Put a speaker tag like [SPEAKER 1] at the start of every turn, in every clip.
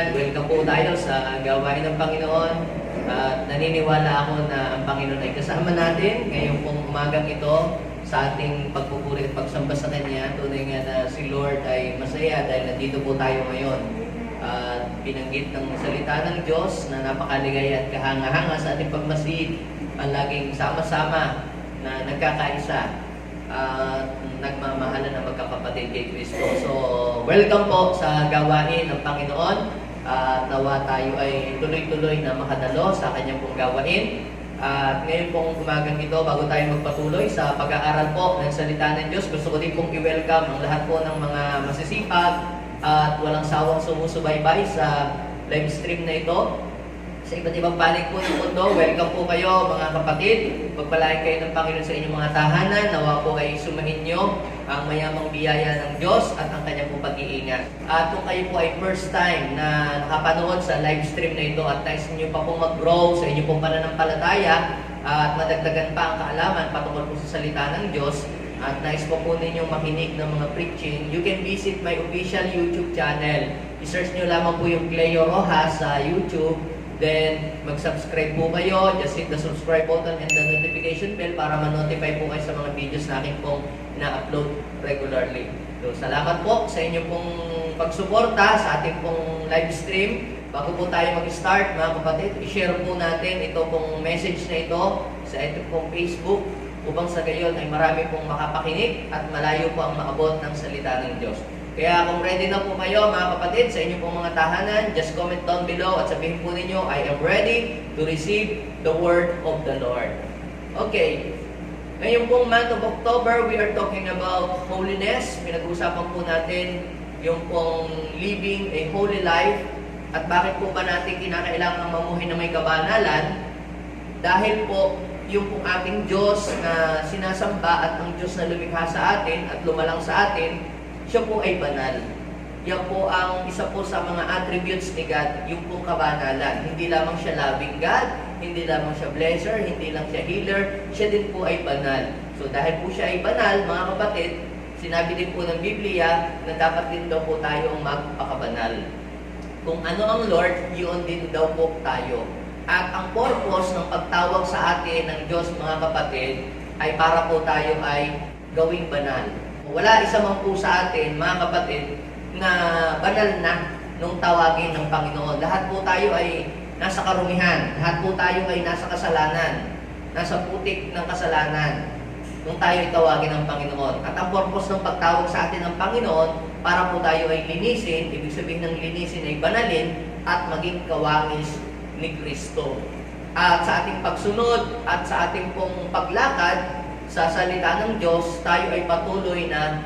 [SPEAKER 1] kaibigan, welcome po tayo sa gawain ng Panginoon. At naniniwala ako na ang Panginoon ay kasama natin ngayong pong umagang ito sa ating pagpupuri at pagsamba sa Kanya. Tunay nga na si Lord ay masaya dahil nandito po tayo ngayon. At binanggit ng salita ng Diyos na napakaligaya at kahanga-hanga sa ating pagmasid ang laging sama-sama na nagkakaisa at nagmamahalan ng magkakapatid kay Kristo. So, welcome po sa gawain ng Panginoon. Nawa tayo ay tuloy-tuloy na makadalo sa kanyang pong gawain. At ngayon pong umagang ito, bago tayo magpatuloy sa pag-aaral po ng salita ng Diyos, gusto ko din pong i-welcome ang lahat po ng mga masisipag at walang sawang sumusubaybay sa live stream na ito. Sa iba't ibang panig po ng mundo, welcome po kayo mga kapatid. Pagpalain kayo ng Panginoon sa inyong mga tahanan. Nawa po ay sumahin nyo ang mayamang biyaya ng Diyos at ang kanyang po pag-iingat. At kung kayo po ay first time na nakapanood sa live stream na ito at nais nyo pa po mag-grow sa inyong pong pananampalataya at madagdagan pa ang kaalaman patungkol po sa salita ng Diyos at nais po po ninyong makinig ng mga preaching, you can visit my official YouTube channel. I-search nyo lamang po yung Cleo Rojas sa YouTube. Then, mag-subscribe po kayo. Just hit the subscribe button and the notification bell para ma-notify po kayo sa mga videos na akin pong na-upload regularly. So, salamat po sa inyong pong pagsuporta sa ating pong live stream. Bago po tayo mag-start, mga kapatid, i-share po natin ito pong message na ito sa ating pong Facebook upang sa gayon ay marami pong makapakinig at malayo po ang maabot ng salita ng Diyos. Kaya kung ready na po kayo mga kapatid sa inyong pong mga tahanan, just comment down below at sabihin po ninyo, I am ready to receive the word of the Lord. Okay, ngayong pong month of October, we are talking about holiness. Pinag-uusapan po natin yung pong living a holy life at bakit po ba natin kinakailangan mamuhay na may kabanalan? Dahil po yung pong ating Diyos na sinasamba at ang Diyos na lumikha sa atin at lumalang sa atin, siya po ay banal. Yan po ang isa po sa mga attributes ni God, yung pong kabanalan. Hindi lamang siya loving God, hindi lamang siya blesser, hindi lang siya healer, siya din po ay banal. So dahil po siya ay banal, mga kapatid, sinabi din po ng Biblia na dapat din daw po tayong magpakabanal. Kung ano ang Lord, yun din daw po tayo. At ang purpose ng pagtawag sa atin ng Diyos, mga kapatid, ay para po tayo ay gawing banal. Wala isa man po sa atin, mga kapatid, na banal na nung tawagin ng Panginoon. Lahat po tayo ay nasa karumihan. Lahat po tayo ay nasa kasalanan. Nasa putik ng kasalanan nung tayo ay tawagin ng Panginoon. At ang purpose ng pagtawag sa atin ng Panginoon, para po tayo ay linisin, ibig sabihin ng linisin ay banalin, at maging kawangis ni Kristo. At sa ating pagsunod at sa ating pong paglakad sa salita ng Diyos, tayo ay patuloy na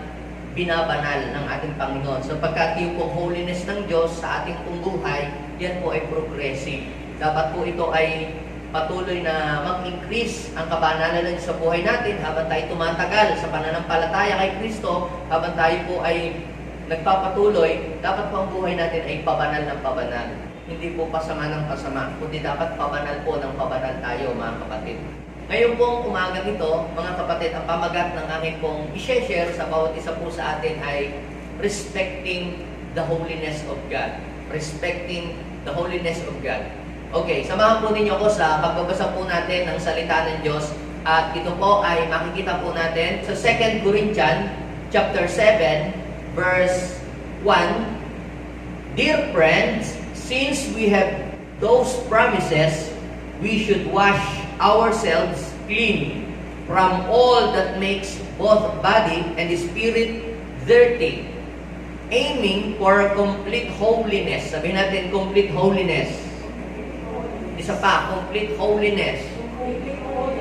[SPEAKER 1] binabanal ng ating Panginoon. Sapagkat yung pong holiness ng Diyos sa ating pong buhay, yan po ay progressive. Dapat po ito ay patuloy na mag-increase ang kabanalan sa buhay natin habang tayo tumatagal sa pananampalataya kay Kristo, habang tayo po ay nagpapatuloy, dapat po ang buhay natin ay pabanal ng pabanal. Hindi po pasama ng pasama, kundi dapat pabanal po ng pabanal tayo, mga kapatid. Ngayon pong umagang ito, mga kapatid, ang pamagat ng aking pong i-share sa bawat isa po sa atin ay respecting the holiness of God. Respecting the holiness of God. Okay, samahan po ninyo ako sa pagbabasa po natin ng salita ng Diyos. At ito po ay makikita po natin sa 2 Corinthians chapter 7, verse 1. Dear friends, since we have those promises, we should wash ourselves clean from all that makes both body and spirit dirty, aiming for complete holiness. Sabihin natin, complete holiness. Isa pa, complete holiness.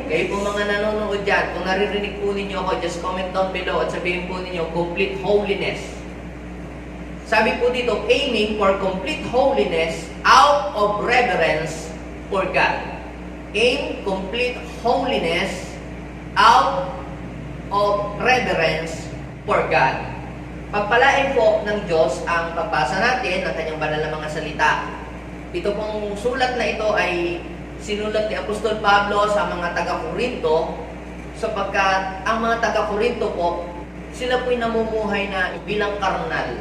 [SPEAKER 1] Kayo po mga nanonood dyan, kung naririnig po ninyo ako, just comment down below at sabihin po ninyo, complete holiness. Sabi po dito, aiming for complete holiness out of reverence for God. Aim complete holiness out of reverence for God. Pagpalain po ng Diyos ang pagbasa natin ng kanyang banal na mga salita. Ito pong sulat na ito ay sinulat ni Apostol Pablo sa mga taga-Korinto, sapagkat ang mga taga-Korinto po, sila po'y namumuhay na bilang karnal.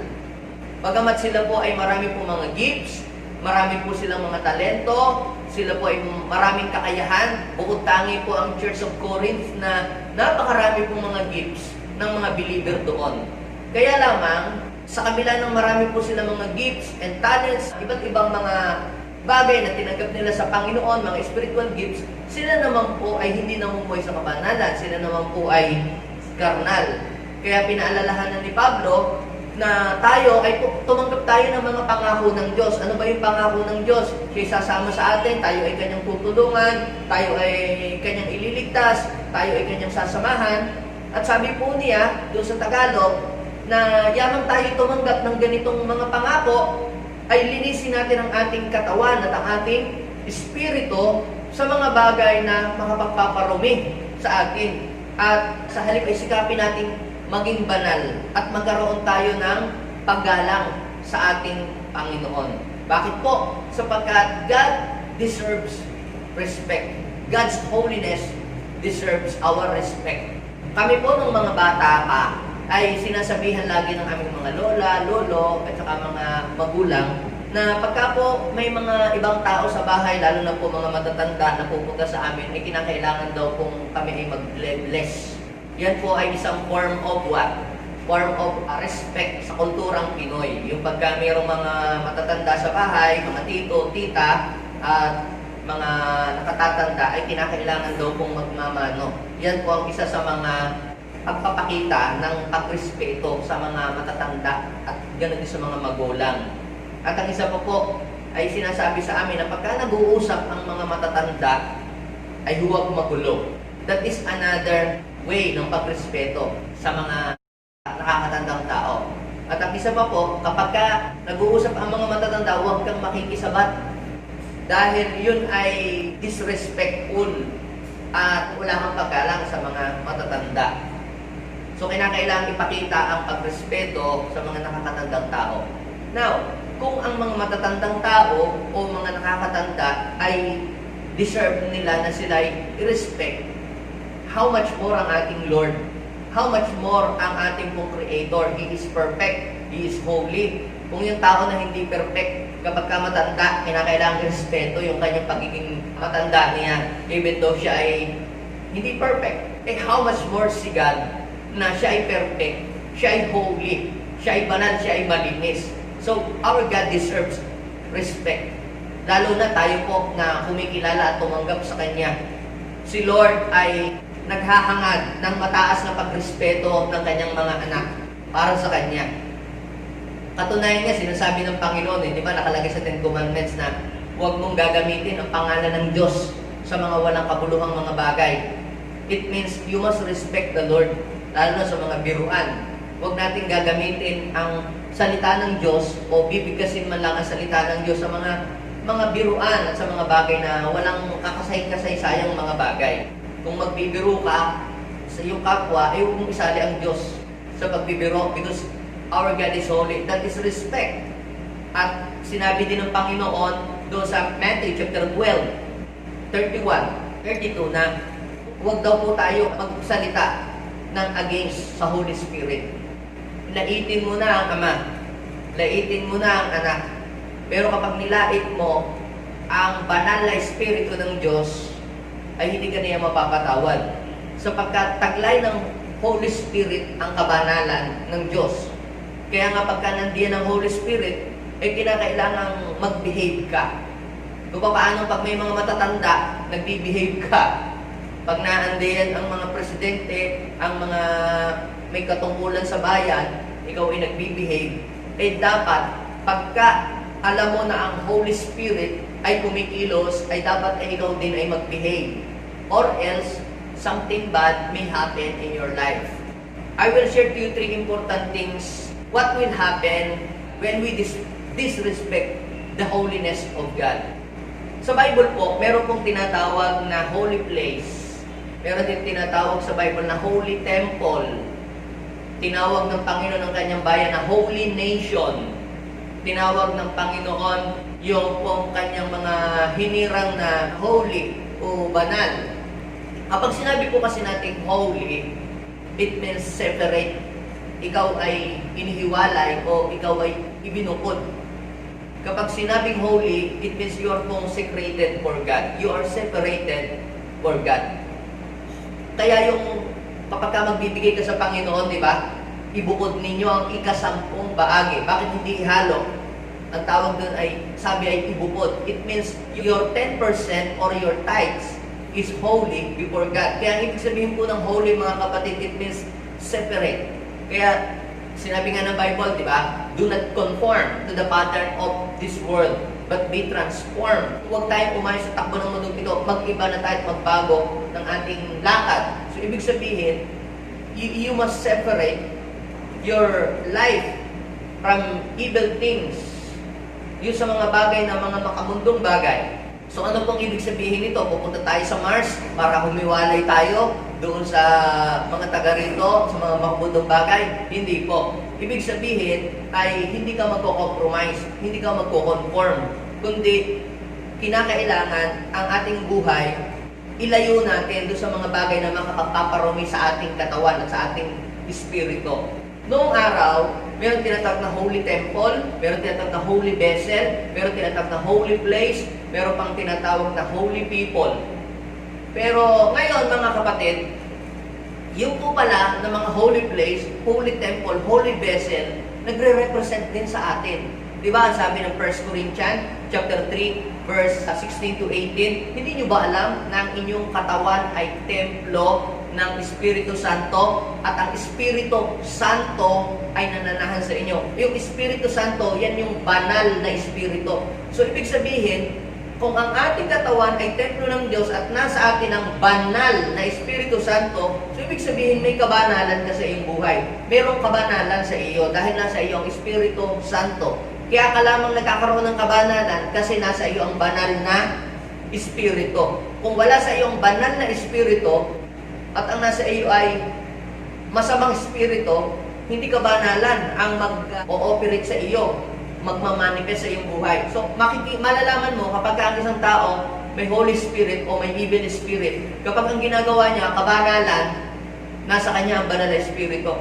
[SPEAKER 1] Bagamat sila po ay marami po mga gifts, marami po silang mga talento, sila po ay maraming kakayahan, bukod tangi po ang Church of Corinth na napakarami po mga gifts ng mga believer doon. Kaya lamang, sa kabila ng marami po silang mga gifts and talents, iba't ibang mga bagay na tinanggap nila sa Panginoon, mga spiritual gifts, sila naman po ay hindi namumuhay sa kabanalan, sila naman po ay karnal. Kaya pinaalalahanan ni Pablo na tayo ay tumanggap tayo ng mga pangako ng Diyos. Ano ba yung pangako ng Diyos? Siya sasama sa atin, tayo ay kanyang tutulungan, tayo ay kanyang ililigtas, tayo ay kanyang sasamahan. At sabi po niya, doon sa Tagalog, na yamang tayo tumanggap ng ganitong mga pangako, ay linisin natin ang ating katawan at ang ating espiritu sa mga bagay na makapagpaparumi sa atin. At sa halip ay sikapin natin maging banal at magkaroon tayo ng paggalang sa ating Panginoon. Bakit po? Sapagkat God deserves respect. God's holiness deserves our respect. Kami po nung mga bata pa ay sinasabihan lagi ng aming mga lola, lolo, at saka mga magulang na pagka po may mga ibang tao sa bahay, lalo na po mga matatanda na pupunta sa amin, ay kinakailangan daw kung kami ay mag-bless. Yan po ay isang form of what? Form of respect sa kulturang Pinoy. Yung pagka mayroong mga matatanda sa bahay, mga tito, tita, at mga nakatatanda, ay kinakailangan daw pong magmamano. Yan po ang isa sa mga pagpapakita ng pagrespeto sa mga matatanda at ganoon din sa mga magulang. At ang isa pa po ay sinasabi sa amin na pagka nag-uusap ang mga matatanda, ay huwag magulo. That is another way ng pagrespeto sa mga nakakatandang tao. At ang isa pa po, kapag ka nag-uusap ang mga matatanda, huwag kang makikisabat. Dahil yun ay disrespectful at wala kang paggalang sa mga matatanda. So, kinakailangan ipakita ang pagrespeto sa mga nakakatandang tao. Now, kung ang mga matatandang tao o mga nakakatanda ay deserve nila na sila ay i-respect, how much more ang ating Lord? How much more ang ating pong Creator? He is perfect. He is holy. Kung yung tao na hindi perfect, kapag ka matanda, kinakailangan respeto yung kanyang pagiging matanda niya, even though siya ay hindi perfect. Eh, how much more si God na siya ay perfect, siya ay holy, siya ay banal, siya ay malinis. So, our God deserves respect. Lalo na tayo po na kumikilala at tumanggap sa Kanya. Si Lord ay naghahangad ng mataas na pagrespeto ng Kanyang mga anak para sa Kanya. Katunayan niya, sinasabi ng Panginoon, di ba, nakalagay sa Ten Commandments na huwag mong gagamitin ang pangalan ng Diyos sa mga walang kabuluhang mga bagay. It means you must respect the Lord, lalo na sa mga biruan. Huwag natin gagamitin ang salita ng Diyos o bibigkasin man lang ang salita ng Diyos sa mga biruan at sa mga bagay na walang kakasay-kasaysayang mga bagay. Kung magbibiro ka sa iyong kapwa, ay huwag mong isali ang Diyos sa pagbibiro because our God is holy. That is respect. At sinabi din ng Panginoon doon sa Matthew chapter 12, 31, 32 na huwag daw po tayo magsalita ng against sa Holy Spirit. Laitin mo na ang Ama. Laitin mo na ang Anak. Pero kapag nilait mo ang banal na Espiritu ng Diyos, ay hindi ka niya mapapatawad. Sapagkat taglay ng Holy Spirit ang kabanalan ng Diyos. Kaya nga pagka nandiyan ang Holy Spirit, ay kinakailangang mag-behave ka. Kung paano pag may mga matatanda, nag-behave ka. Pag naandiyan ang mga presidente, ang mga may katungkulan sa bayan, ikaw ay nag-behave, eh dapat pagka alam mo na ang Holy Spirit ay kumikilos, ay dapat ay ikaw din ay mag-behave. Or else, something bad may happen in your life. I will share to you 3 important things. What will happen when we disrespect the holiness of God? Sa Bible po, meron pong tinatawag na holy place. Meron din tinatawag sa Bible na holy temple. Tinawag ng Panginoon ng kanyang bayan na holy nation. Tinawag ng Panginoon yung pong kanyang mga hinirang na holy o banal. Kapag sinabi po kasi natin holy, it means separate. ikaw ay inihiwalay o ikaw ay ibinukod. Kapag sinabing holy, it means you are consecrated for God. You are separated for God. Kaya yung kapag ka magbibigay ka sa Panginoon, di ba? Ibukod ninyo ang ika-10 bahagi. Bakit hindi ihalo? Ang tawag doon ay, sabi ay ibukod. It means your 10% or your tithes is holy before God. Kaya ang ibig sabihin po ng holy, mga kapatid, it means separate. Kaya sinabi nga ng Bible, di ba? Do not conform to the pattern of this world, but be transformed. Huwag tayong umayon sa takbo ng mundong ito. Mag-iba na tayo at magbago ng ating lakad. So, ibig sabihin, you must separate your life from evil things. Yun sa mga bagay na mga makamundong bagay. So, ano pong ibig sabihin nito? Pupunta tayo sa Mars para humiwalay tayo doon sa mga taga rito, sa mga makamundong bagay? Hindi po. Ibig sabihin ay hindi ka magko-compromise, hindi ka magko-conform, kundi kinakailangan ang ating buhay ilayo natin doon sa mga bagay na makapagpaparumi sa ating katawan at sa ating espiritu. Noong araw, meron tinatawag na holy temple, meron tinatawag na holy vessel, meron tinatawag na holy place, meron pang tinatawag na holy people. Pero ngayon, mga kapatid, yung po pala ng mga holy place, holy temple, holy vessel, nagre-represent din sa atin. Di ba, ang sabi ng 1 Corinthians chapter 3, verse 16 to 18, hindi nyo ba alam na ang inyong katawan ay templo ng Espiritu Santo at ang Espiritu Santo ay nananahan sa inyo? Yung Espiritu Santo, yan yung banal na Espiritu. So, ibig sabihin, kung ang ating katawan ay templo ng Diyos at nasa atin ang banal na Espiritu Santo, so ibig sabihin may kabanalan ka sa iyong buhay. Merong kabanalan sa iyo dahil nasa iyo ang Espiritu Santo. Kaya ka lamang nagkakaroon ng kabanalan kasi nasa iyo ang banal na Espiritu. Kung wala sa iyo ang banal na Espiritu at ang nasa iyo ay masamang Espiritu, hindi kabanalan ang mag-ooperate sa iyo, magmamanifest sa iyong buhay. So, malalaman mo kapag ang isang tao may Holy Spirit o may evil spirit, kapag ang ginagawa niya, kabanalan, nasa kanya ang banal na Espiritu.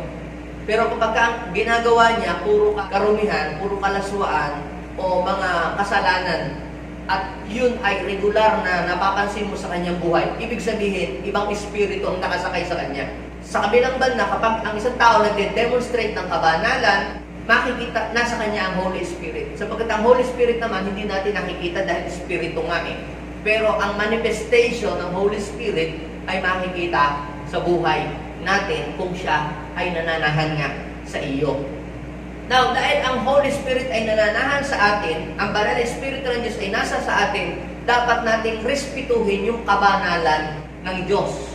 [SPEAKER 1] Pero kapag ang ginagawa niya, puro karumihan, puro kalaswaan, o mga kasalanan, at yun ay regular na napapansin mo sa kanyang buhay, ibig sabihin, ibang espiritu ang nakasakay sa kanya. Sa kabilang banda, kapag ang isang tao nagde-demonstrate ng kabanalan, makikita, nasa kanya ang Holy Spirit. Sapagkat ang Holy Spirit naman, hindi natin nakikita dahil Espiritu nga eh. Pero ang manifestation ng Holy Spirit ay makikita sa buhay natin kung siya ay nananahan nga sa iyo. Now, dahil ang Holy Spirit ay nananahan sa atin, ang banal na Espiritu ng Diyos ay nasa sa atin, dapat nating respetuhin yung kabanalan ng Diyos.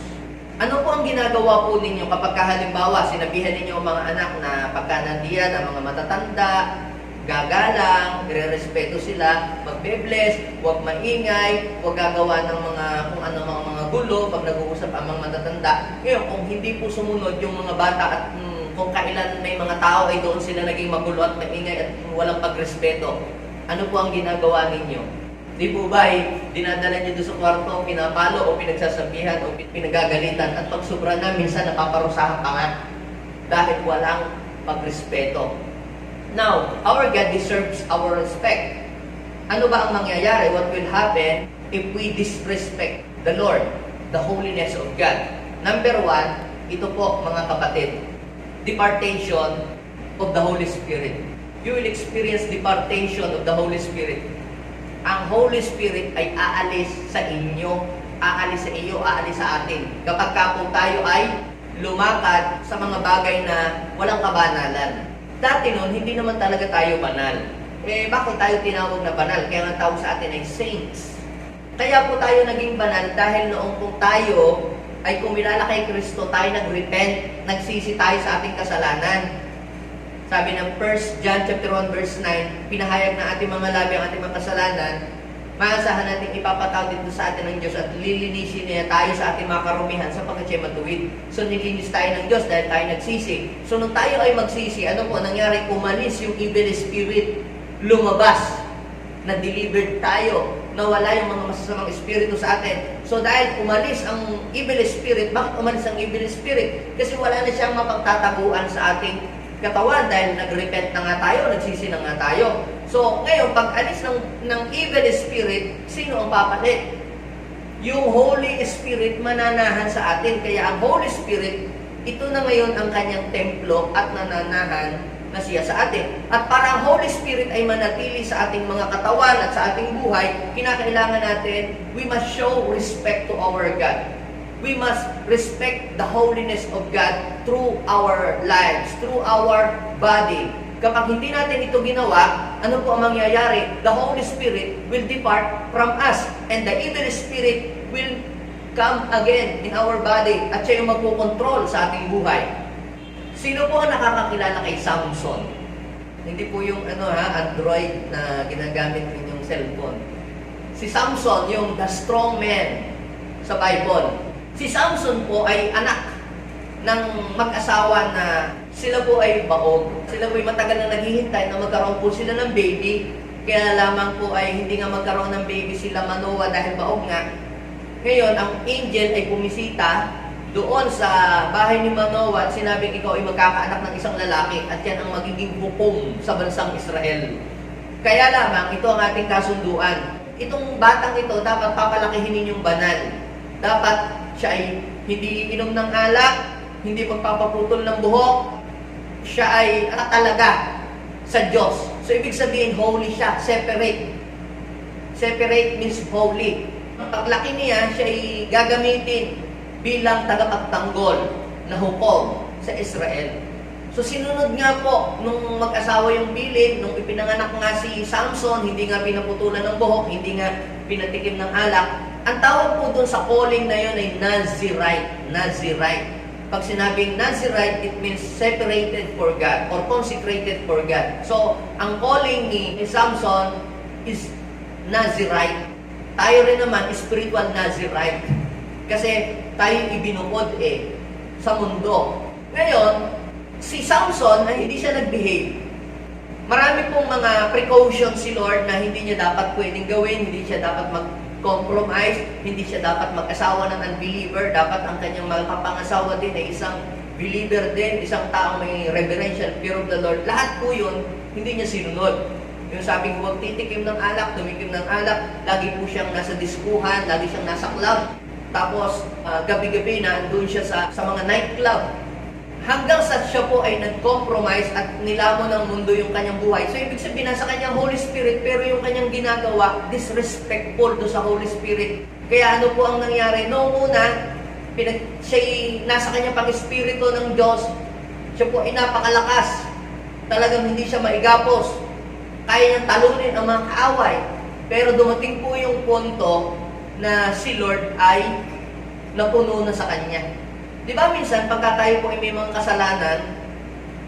[SPEAKER 1] Ano po ang ginagawa po ninyo kapag halimbawa sinabihan ninyo ang mga anak na pagka nandiyan ang mga matatanda, gagalang, irerespeto sila, magbe-bless, huwag maingay, huwag gagawa ng mga kung ano mga gulo pag nag-uusap ang mga matatanda. Ngayon, kung hindi po sumunod yung mga bata at kung kailan may mga tao ay doon sila naging magulo at maingay at walang pagrespeto, ano po ang ginagawa ninyo? Di po ba dinadala niyo doon sa kwarto, pinapalo o pinagsasabihan o pinagagalitan at pag sobra na, minsan napaparusahan pa nga dahil walang pagrespeto. Now, our God deserves our respect. Ano ba ang mangyayari? What will happen if we disrespect the Lord, the holiness of God? Number 1, ito po mga kapatid, departation of the Holy Spirit. You will experience departation of the Holy Spirit. Ang Holy Spirit ay aalis sa inyo, aalis sa iyo, aalis sa atin. Kapag po tayo ay lumakad sa mga bagay na walang kabanalan. Dati noon, hindi naman talaga tayo banal. Bakit tayo tinawag na banal? Kaya ang tawag sa atin ay saints. Kaya po tayo naging banal dahil noong kung tayo ay kumilala kay Kristo, tayo nag-repent, nagsisi tayo sa ating kasalanan. Sabi ng 1 John chapter 1 verse 9, pinahayag na ating mga labi ang ating mga kasalanan, maasahan natin ipapatawad dito sa atin ng Diyos at lilinisin niya tayo sa ating mga karumihan sapagkat siya matuwid. So nilinis tayo ng Diyos dahil tayo nagsisi. So nung tayo ay magsisi, ano po nangyari? Umalis yung evil spirit, lumabas, na-delivered tayo. nawala yung mga masasamang espiritu sa atin. So dahil umalis ang evil spirit, bakit umalis ang evil spirit? Kasi wala na siyang mapagtataguan sa ating katawan dahil nag-repent na nga tayo, nagsisi na nga tayo. So ngayon, pag alis ng evil spirit, sino ang papalit? Yung Holy Spirit mananahan sa atin. Kaya ang Holy Spirit, ito na ngayon ang kanyang templo at nananahan na siya sa atin. At para ang Holy Spirit ay manatili sa ating mga katawan at sa ating buhay, kinakailangan natin, we must show respect to our God. We must respect the holiness of God through our lives, through our body. Kapag hindi natin ito ginawa, ano po ang mangyayari? The Holy Spirit will depart from us and the evil spirit will come again in our body at siya yung magkukontrol sa ating buhay. Sino po ang nakakakilala kay Samson? Hindi po yung Android na ginagamit ninyong cellphone. Si Samson, yung the strong man sa Bible. Si Samson po ay anak ng mag-asawa na sila po ay baog. Sila po ay matagal na naghihintay na magkaroon po sila ng baby. Kaya lamang po ay hindi nga magkaroon ng baby sila Manoah dahil baog nga. Ngayon, ang angel ay bumisita doon sa bahay ni Manoah at sinabing ikaw ay magkakaanak ng isang lalaki at yan ang magiging hukom sa bansang Israel. Kaya lamang, ito ang ating kasunduan. Itong batang ito, dapat papalakihin ninyong banal. Dapat siya ay hindi inom ng alak, hindi magpapaputol ng buhok. Siya ay talaga sa Diyos. So, ibig sabihin, holy siya, separate. Separate means holy. Paglaki niya, siya ay gagamitin bilang tagapagtanggol na hukom sa Israel. So sinunod nga po nung mag-asawa yung bilin, nung ipinanganak nga si Samson, hindi nga pinaputulan ng buhok, hindi nga pinatikim ng alak. Ang tawag po dun sa calling na yun ay Nazirite. Nazirite. Pag sinabing Nazirite, it means separated for God or consecrated for God. So ang calling ni Samson is Nazirite. Tayo rin naman, spiritual Nazirite. Kasi tayo ibinukod sa mundo. Ngayon, si Samson ay hindi siya nag-behave. Marami pong mga precautions si Lord na hindi niya dapat pwedeng gawin, hindi siya dapat mag-compromise, hindi siya dapat mag-asawa ng unbeliever, dapat ang kanyang makapangasawa din ay isang believer din, isang taong may reverential fear of the Lord. Lahat po yun, hindi niya sinunod. Yung sabing huwag titikim ng alak, tumikim ng alak, lagi po siyang nasa diskuhan, lagi siyang nasa club. Tapos, gabi-gabi na andun siya sa mga nightclub. Hanggang sa siya po ay nag-compromise at nilamon ng mundo yung kanyang buhay. So, ibig sabihin, nasa kanyang Holy Spirit, pero yung kanyang ginagawa, disrespectful do sa Holy Spirit. Kaya ano po ang nangyari? Noong una, siya'y nasa kanyang pag-espiritu ng Diyos, siya po ay napakalakas. Talagang hindi siya maigapos. Kaya niyang talunin ang mga kaaway. Pero dumating po yung punto na si Lord ay napuno na sa kanya. Di ba minsan, pagka tayo po ay may mga kasalanan,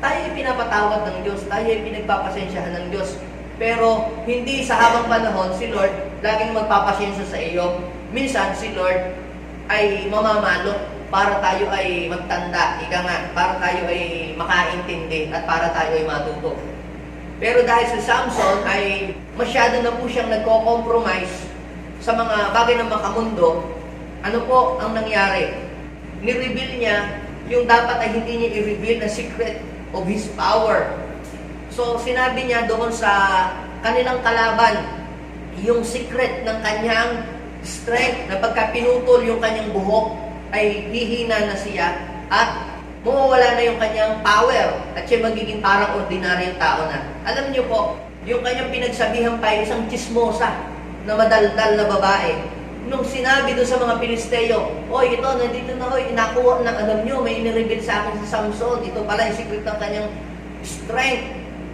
[SPEAKER 1] tayo ay pinapatawad ng Diyos, tayo ay pinagpapasensyahan ng Diyos. Pero hindi sa habang panahon, si Lord laging magpapasensya sa iyo. Minsan, si Lord ay mamamalo para tayo ay magtanda, para tayo ay makaintindi at para tayo ay matuto. Pero dahil si Samson ay masyado na po siyang nagko-compromise sa mga bagay ng makamundo, ano po ang nangyari? Ni-reveal niya yung dapat ay hindi niya i-reveal na secret of His power. So, sinabi niya doon sa kanilang kalaban, yung secret ng kanyang strength, na pagka pinutol yung kanyang buhok, ay hihina na siya at mawawala na yung kanyang power at siya magiging parang ordinaryong tao na. Alam niyo po, yung kanyang pinagsabihan pa ay isang chismosa na madaldal na babae. Nung sinabi doon sa mga Pilisteo, oy, ito, nandito na, oy, inakuha na, alam nyo, may inireveal sa akin si Samson. Ito pala yung secret ng kanyang strength.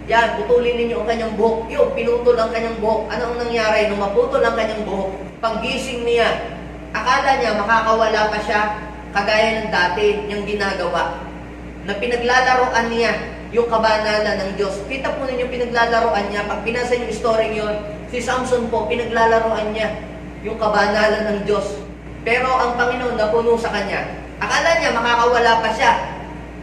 [SPEAKER 1] Yan, putulin ninyo ang kanyang buhok. Yung, pinutol ang kanyang buhok. Ano ang nangyari? Nung maputol ang kanyang buhok, paggising niya, akala niya makakawala pa siya, kagaya ng dati niyang ginagawa. Na pinaglalaroan niya yung kabanalan ng Diyos. Kita po ninyo pinaglalaroan niya. Pag binasa yung story yun, si Samson po, pinaglalaroan niya yung kabanalan ng Diyos. Pero ang Panginoon napuno sa kanya. Akala niya makakawala pa siya.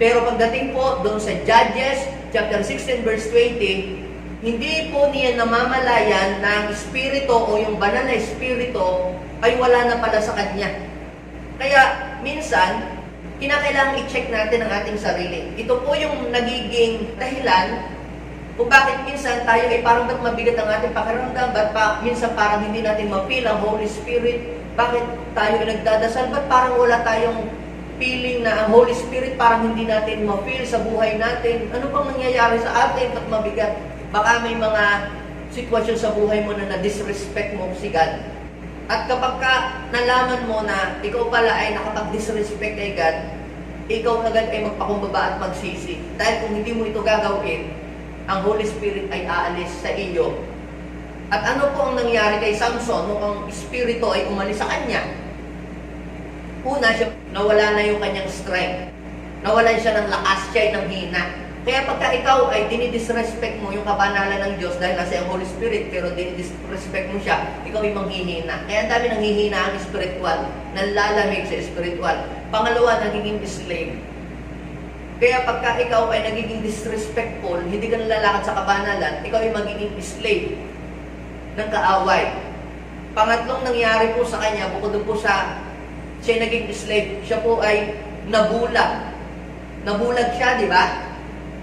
[SPEAKER 1] Pero pagdating po doon sa Judges, chapter 16, verse 20, hindi po niya namamalayan na ang espiritu o yung banal na espiritu ay wala na pala sa kanya. Kaya minsan, kinakailangan i-check natin ang ating sarili. Ito po yung nagiging dahilan kung bakit minsan tayo ay parang ba't mabigat ang ating pakiramdam, minsan parang hindi natin ma-feel ang Holy Spirit, bakit tayo ay nagdadasal, ba't parang wala tayong feeling na ang Holy Spirit parang hindi natin ma-feel sa buhay natin. Ano bang nangyayari sa atin? Ba't mabigat? Baka may mga sitwasyon sa buhay mo na na-disrespect mo si God. At kapag nalaman mo na ikaw pala ay nakapag-disrespect kay God, ikaw agad ay magpakumbaba at magsisi. Dahil kung hindi mo ito gagawin, ang Holy Spirit ay aalis sa iyo. At ano po ang nangyari kay Samson nung ang Espiritu ay umalis sa kanya? Una, nawala na yung kanyang strength. Nawalan siya ng lakas, siya ay nanghina. Kaya pagka ikaw ay dinidisrespect mo yung kabanalan ng Diyos dahil nasa ang Holy Spirit, pero dinidisrespect mo siya, ikaw ay manghihina. Kaya ang dami nanghihina ang spiritual, nanlalamig sa spiritual. Pangalawa, nagiging slave. Kaya pagka ikaw ay nagiging disrespectful, hindi ka nalalakad sa kabanalan, ikaw ay magiging slave ng kaaway. Pangatlong nangyari po sa kanya, bukod po sa siya naging slave, siya po ay nabulag. Nabulag siya, di ba?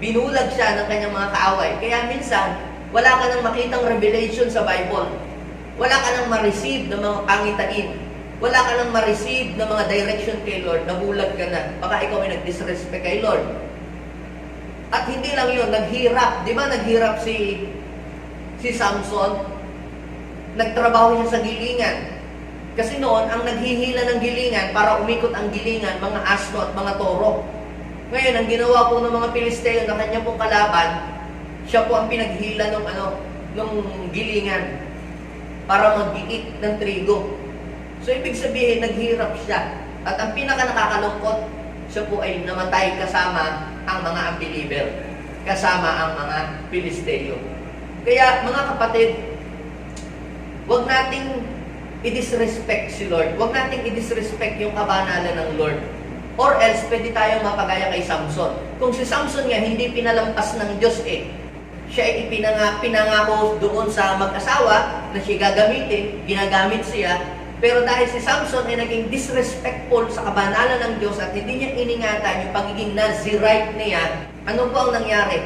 [SPEAKER 1] Binulag siya ng kanyang mga kaaway. Kaya minsan, wala ka nang makitang revelation sa Bible. Wala ka nang ma-receive ng mga pangitain. Wala ka nang ma-receive ng mga direction kay Lord, nabulag ka na. Baka ikaw ay nag-disrespect kay Lord. At hindi lang yun, naghirap. Di ba naghirap si Samson? Nagtrabaho siya sa gilingan. Kasi noon, ang naghihila ng gilingan, para umikot ang gilingan, mga asno at mga toro. Ngayon, ang ginawa po ng mga Pilisteo na kanya pong kalaban, siya po ang pinaghila ng gilingan para magbiit ng trigo. So, ibig sabihin, naghirap siya. At ang pinaka-nakakalungkot, siya po ay namatay kasama ang mga unbeliever. Kasama ang mga Pilisteo. Kaya, mga kapatid, huwag nating i-disrespect si Lord. Huwag nating i-disrespect yung kabanalan ng Lord. Or else, pwede tayong mapagaya kay Samson. Kung si Samson nga, hindi pinalampas ng Diyos siya ay pinangako doon sa mag-asawa na siya gagamitin, ginagamit siya. Pero dahil si Samson ay naging disrespectful sa kabanalan ng Diyos at hindi niya iningatan yung pagiging Nazirite niya, ano po ang nangyari?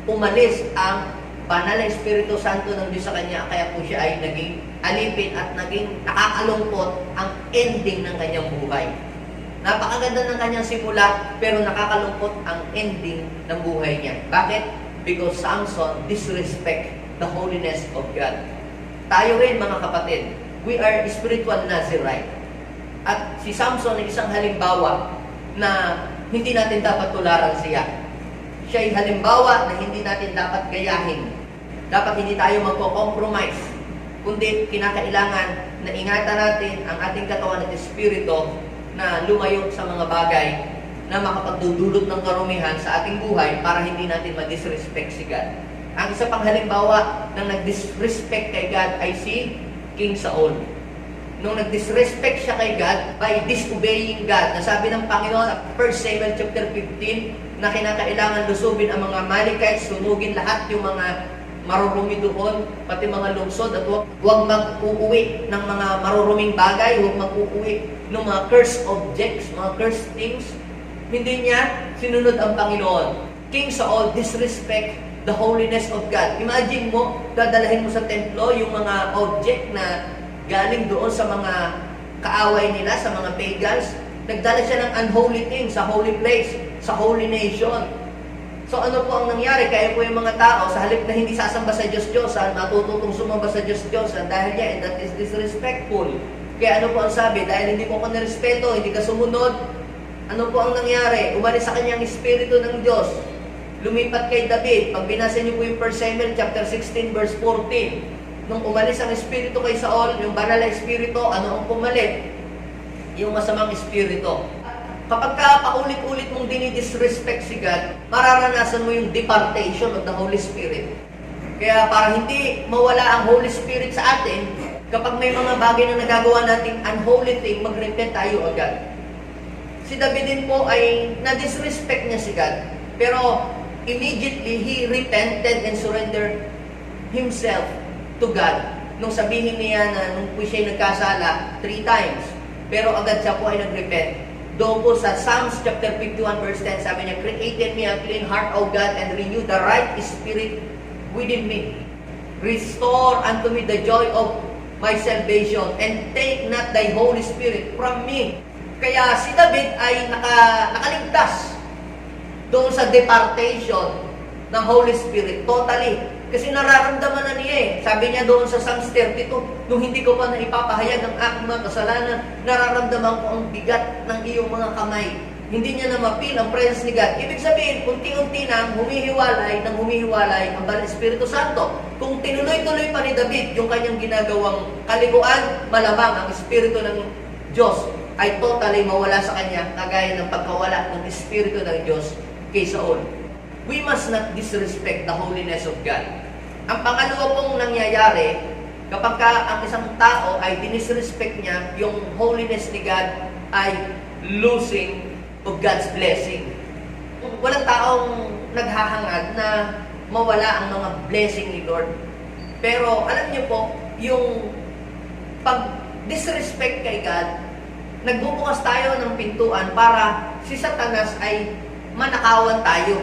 [SPEAKER 1] Umalis ang banal na Espiritu Santo ng Diyos sa kanya, kaya po siya ay naging alipin at naging nakakalungkot ang ending ng kanyang buhay. Napakaganda ng kanyang simula, pero nakakalungkot ang ending ng buhay niya. Bakit? Because Samson disrespect the holiness of God. Tayo rin, mga kapatid, we are spiritual Nazirite. At si Samson ay isang halimbawa na hindi natin dapat tularan siya. Siya ay halimbawa na hindi natin dapat gayahin. Dapat hindi tayo magko-compromise. Kundi kinakailangan na ingatan natin ang ating katawan at espiritu na lumayo sa mga bagay na makapagdudulot ng karumihan sa ating buhay para hindi natin ma-disrespect si God. Ang isa pang halimbawa ng nag-disrespect kay God ay si King Saul. Nung nag-disrespect siya kay God by disobeying God, nasabi ng Panginoon sa 1 Samuel chapter 15 na kinakailangan lusubin ang mga Amalekites, sunugin lahat yung mga marurumi doon, pati mga lungsod, at huwag mag-uuwi ng mga maruruming bagay, huwag mag-uuwi ng mga cursed objects, mga cursed things. Hindi niya sinunod ang Panginoon. King Saul disrespect the holiness of God. Imagine mo, dadalahin mo sa templo yung mga object na galing doon sa mga kaaway nila, sa mga pagans. Nagdala siya ng unholy things sa holy place, sa holy nation. So ano po ang nangyari? Kaya po yung mga tao, sa halip na hindi sasamba sa Diyos-Diyosan, matututong sumamba sa Diyos-Diyosan dahil yan, that is disrespectful. Kaya ano po ang sabi? Dahil hindi mo ko nirespeto, hindi ka sumunod, ano po ang nangyari? Umalis sa kanyang espiritu ng Diyos. Lumipat kay David. Pag binasa niyo po yung 1 Samuel chapter 16 verse 14, nung umalis ang espiritu kay Saul, yung banal na espiritu, ano ang pumalit? Yung masamang espiritu. Kapag paulit-ulit mong dinidisrespect si God, mararanasan mo yung departation of the Holy Spirit. Kaya para hindi mawala ang Holy Spirit sa atin, kapag may mga bagay na nagagawa nating unholy thing, mag-repent tayo agad. Si David din po ay na-disrespect niya si God. Pero immediately, he repented and surrendered himself to God. Nung sabihin niya na nung po siya nagkasala 3 times, pero agad siya po ay nag-repent. Doon po sa Psalms chapter 51 verse 10, sabi niya, "Create in me a clean heart, O God, and renew the right spirit within me. Restore unto me the joy of my salvation, and take not thy Holy Spirit from me." Kaya si David ay nakaligtas doon sa departation ng Holy Spirit, totally. Kasi nararamdaman na niya eh. Sabi niya doon sa Psalms 32, "Nung hindi ko pa na ipapahayag ang aking mga kasalanan, nararamdaman ko ang bigat ng iyong mga kamay." Hindi niya na mapil ang presence ni God. Ibig sabihin, unti-unti nang humihiwalay ang Banal Espiritu Santo. Kung tinuloy-tuloy pa ni David yung kanyang ginagawang kaliguan, malamang ang Espiritu ng Diyos ay totally mawala sa kanya, kagaya ng pagkawala ng Espiritu ng Diyos kay Saul. We must not disrespect the holiness of God. Ang pangalawa pong nangyayari, kapag ang isang tao ay dinisrespect niya, yung holiness ni God ay losing of God's blessing. Walang taong naghahangad na mawala ang mga blessing ni Lord. Pero alam niyo po, yung pag-disrespect kay God, nagbubukas tayo ng pintuan para si Satanas ay manakawan tayo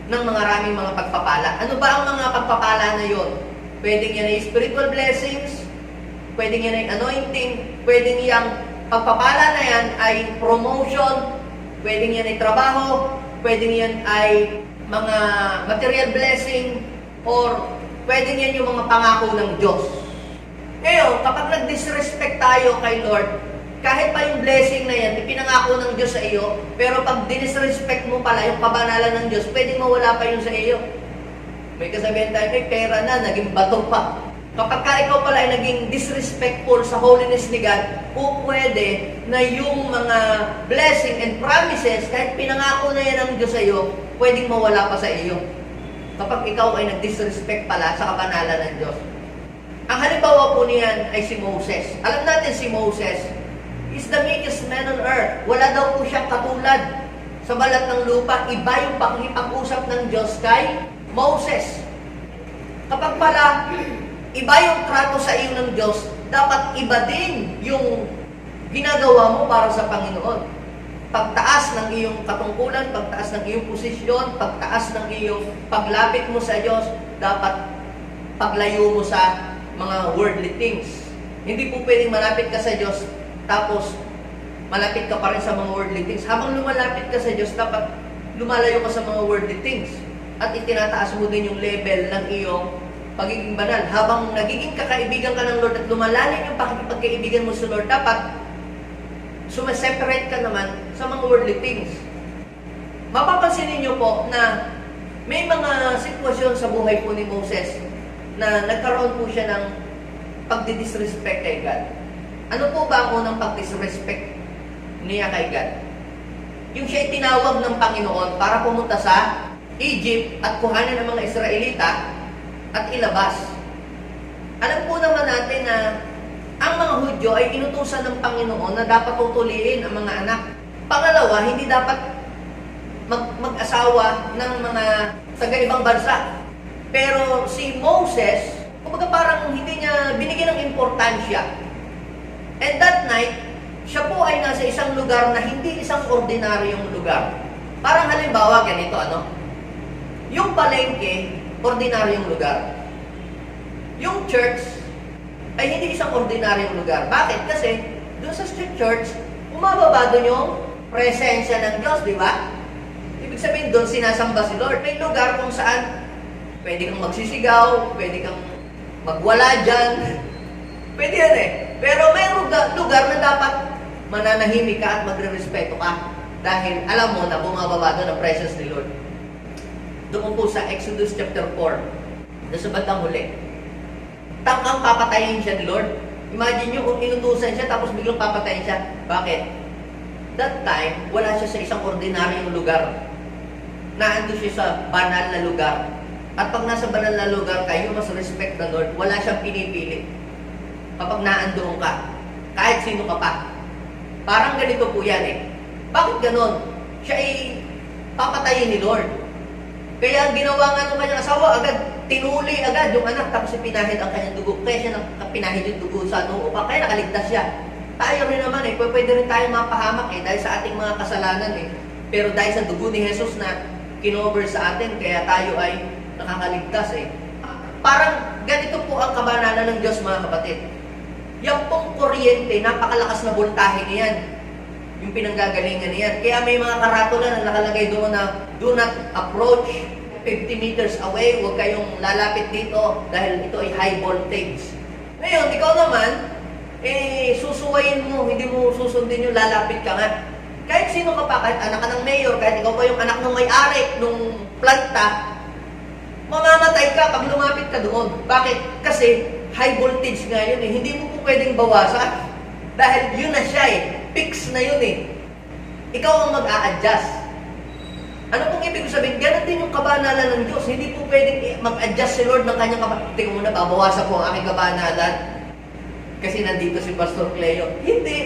[SPEAKER 1] ng maraming mga pagpapala. Ano ba ang mga pagpapala na yon? Pwedeng yan ay spiritual blessings, pwedeng yan ay anointing, pwedeng yung pagpapala na yan ay promotion, pwedeng yan ay trabaho, pwedeng yan ay mga material blessing, or pwedeng yan yung mga pangako ng Diyos. Ngayon, kapag nag-disrespect tayo kay Lord, kahit pa yung blessing na yan, ipinangako ng Diyos sa iyo, pero pag dinisrespect mo pala yung kabanalan ng Diyos, pwedeng mawala pa yun sa iyo. May kasabihan tayo, may pera na, naging bato pa. Kapag ikaw pala ay naging disrespectful sa holiness ni God, pwede na yung mga blessing and promises, kahit pinangako na yan ng Diyos sa iyo, pwedeng mawala pa sa iyo. Kapag ikaw ay nag-disrespect pala sa kabanalan ng Diyos. Ang halimbawa po niyan ay si Moses. Alam natin si Moses is the meekest man on earth. Wala daw po siyang katulad sa balat ng lupa. Iba yung pakikipag-usap ng Diyos kay Moses. Kapag pala iba yung trato sa iyo ng Diyos, dapat iba din yung ginagawa mo para sa Panginoon. Pagtaas ng iyong katungkulan, pagtaas ng iyong posisyon, pagtaas ng iyong paglapit mo sa Diyos, dapat paglayo mo sa mga worldly things. Hindi po pwedeng malapit ka sa Diyos, tapos malapit ka pa rin sa mga worldly things. Habang lumalapit ka sa Diyos, dapat lumalayo ka sa mga worldly things. At itinataas mo din yung level ng iyong pagiging banal. Habang nagiging kakaibigan ka ng Lord at lumalalim yung pakikipagkaibigan mo sa Lord, dapat sumaseparate ka naman sa mga worldly things. Mapapansin niyo po na may mga sitwasyon sa buhay po ni Moses na nagkaroon po siya ng pagdidisrespect kay God. Ano po ba ang unang pagdisrespect niya kay God? Yung siya tinawag ng Panginoon para pumunta sa Egypt at kuhanin ng mga Israelita at ilabas. Alam po naman natin na ang mga Hudyo ay inutusan ng Panginoon na dapat tutuliin ang mga anak. Pangalawa, hindi dapat mag-asawa ng mga taga-ibang bansa. Pero si Moses, kumbaga parang hindi niya binigyan ng importansya. And that night, siya po ay nasa isang lugar na hindi isang ordinaryong lugar. Parang halimbawa, ganito, yung palengke, ordinaryong lugar. Yung church ay hindi isang ordinaryong lugar. Bakit? Kasi doon sa church, umababa doon yung presensya ng Diyos, di ba? Ibig sabihin doon sinasamba si Lord. May lugar kung saan pwede kang magsisigaw, pwede kang magwala dyan. Pwede yan eh. Pero may lugar na dapat mananahimik ka at magre-respeto ka. Dahil alam mo na bumababa doon ang presence ni Lord. Doon po sa Exodus chapter 4, doon sa bandang huli. Tangkang papatayin siya ni Lord. Imagine nyo kung inutusan siya tapos biglang papatayin siya. Bakit? That time, wala siya sa isang ordinaryong lugar. Naando siya sa banal na lugar. At pag nasa banal na lugar kayo, mas respect the Lord. Wala siyang pinipili. Kapag naandoon ka, kahit sino ka pa. Parang ganito po yan eh. Bakit ganon? Siya ay papatayin ni Lord. Kaya ang ginawa nga ng kanyang asawa, agad, tinuli agad yung anak, tapos pinahid ang kanyang dugo. Kaya siya pinahid yung dugo sa noo pa, kaya nakaligtas siya. Tayo rin naman pwede rin tayo mapahamak dahil sa ating mga kasalanan Pero dahil sa dugo ni Jesus na kinover sa atin, kaya tayo ay nakakaligtas Parang ganito po ang kabanalan ng Diyos, mga kapatid. Yung pong kuryente, napakalakas na voltahe niyan. Yung pinanggagalingan niyan. Kaya may mga karatula na nakalagay doon na do not approach 50 meters away. Huwag kayong lalapit dito dahil ito ay high voltage. Ngayon, ikaw naman, susuwayin mo, hindi mo susundin yung lalapit ka nga. Kahit sino ka pa, kahit anak ka ng mayor, kahit ikaw pa yung anak ng may-ari, nung planta, mamamatay ka pag lumapit ka doon. Bakit? Kasi high voltage nga yun Hindi mo po pwedeng bawasan. Dahil yun na siya Fix na yun Ikaw ang mag-a-adjust. Ano pong ibig sabihin? Ganun din yung kabanalan ng Diyos. Hindi po pwedeng mag-adjust si Lord ng kanyang kabanalan. Tingnan mo na, babawasan po ang aking kabanalan. Kasi nandito si Pastor Cleo. Hindi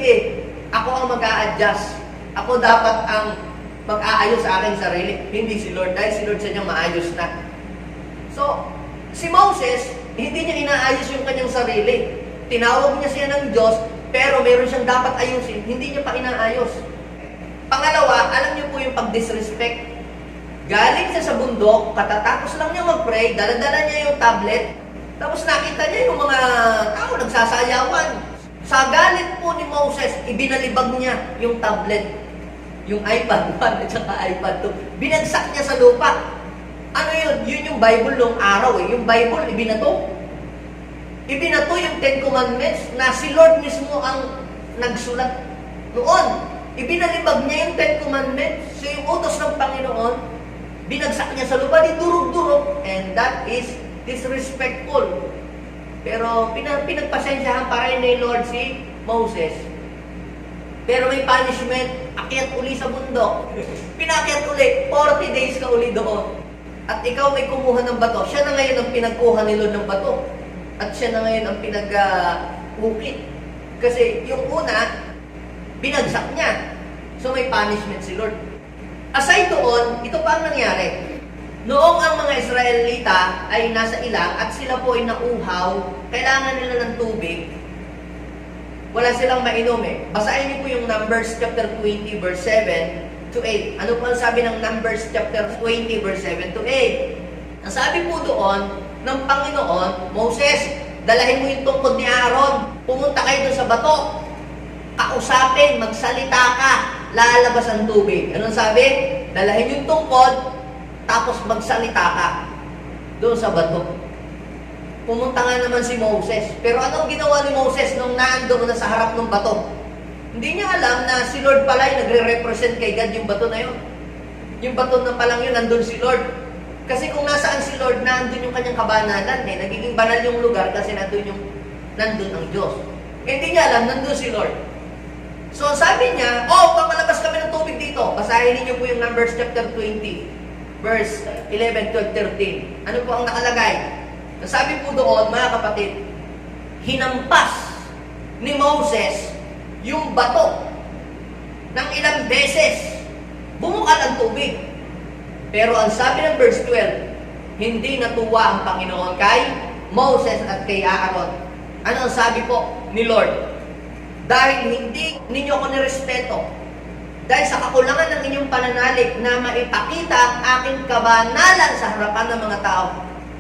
[SPEAKER 1] Ako ang mag-a-adjust. Ako dapat ang mag-aayos sa aking sarili. Hindi si Lord. Dahil si Lord sa niya maayos na. So, si Moses, hindi niya inaayos yung kanyang sarili. Tinawag niya siya ng Diyos, pero meron siyang dapat ayusin, hindi niya pa inaayos. Pangalawa, alam niyo po yung pag-disrespect. Galing siya sa bundok, katatapos lang niya mag-pray, dala-dala niya yung tablet, tapos nakita niya yung mga tao nagsasayawan. Sa galit po ni Moses, ibinalibag niya yung tablet, yung iPad 1 at saka iPad 2. Binagsak niya sa lupa. Ano yun? Yun yung Bible noong araw Yung Bible, ibinato. Ibinato yung Ten Commandments na si Lord mismo ang nagsulat noon. Ibinalibag niya yung Ten Commandments. So yung utos ng Panginoon, binagsak niya sa lupa, di durog-durog. And that is disrespectful. Pero pinagpasensyahan pa rin ni Lord si Moses. Pero may punishment, akyat uli sa bundok. Pinakyat uli, 40 days ka uli doon. At ikaw may kumuha ng bato. Siya na ngayon ang pinagkuha ni Lord ng bato. At siya na ngayon ang pinag-ukit. Kasi yung una, binagsak niya. So may punishment si Lord. Aside doon, ito pa ang nangyari. Noong ang mga Israelita ay nasa ilang at sila po ay nauhaw, kailangan nila ng tubig, wala silang mainom Basahin niyo po yung Numbers chapter 20 verse 7 to 8. Ano po ang sabi ng Numbers chapter 20 verse 7 to 8? Ang sabi po doon ng Panginoon, Moses, dalahin mo yung tungkod ni Aaron, pumunta kayo doon sa bato, kausapin, magsalita ka, lalabas ang tubig. Anong sabi? Dalahin yung tungkod, tapos magsalita ka doon sa bato. Pumunta nga naman si Moses. Pero anong ginawa ni Moses nung naandoon na sa harap ng bato? Hindi niya alam na si Lord pala ay nagre-represent kay God yung bato na yun. Yung bato na palang yun, nandun si Lord. Kasi kung nasaan si Lord, nandun yung kanyang kabanalan nagiging banal yung lugar kasi nandun ang Diyos. Hindi niya alam, nandun si Lord. So sabi niya, pamalabas kami ng tubig dito. Basahin niyo po yung Numbers chapter 20, verse 11, 12, 13. Ano po ang nakalagay? Sabi po doon, mga kapatid, hinampas ni Moses yung bato ng ilang beses. Bumukal ang tubig. Pero ang sabi ng verse 12, hindi natuwa ang Panginoon kay Moses at kay Aaron. Ano ang sabi po ni Lord? Dahil hindi ninyo ako nirespeto, dahil sa kakulangan ng inyong pananalig na maipakita ang aking kabanalan sa harapan ng mga tao,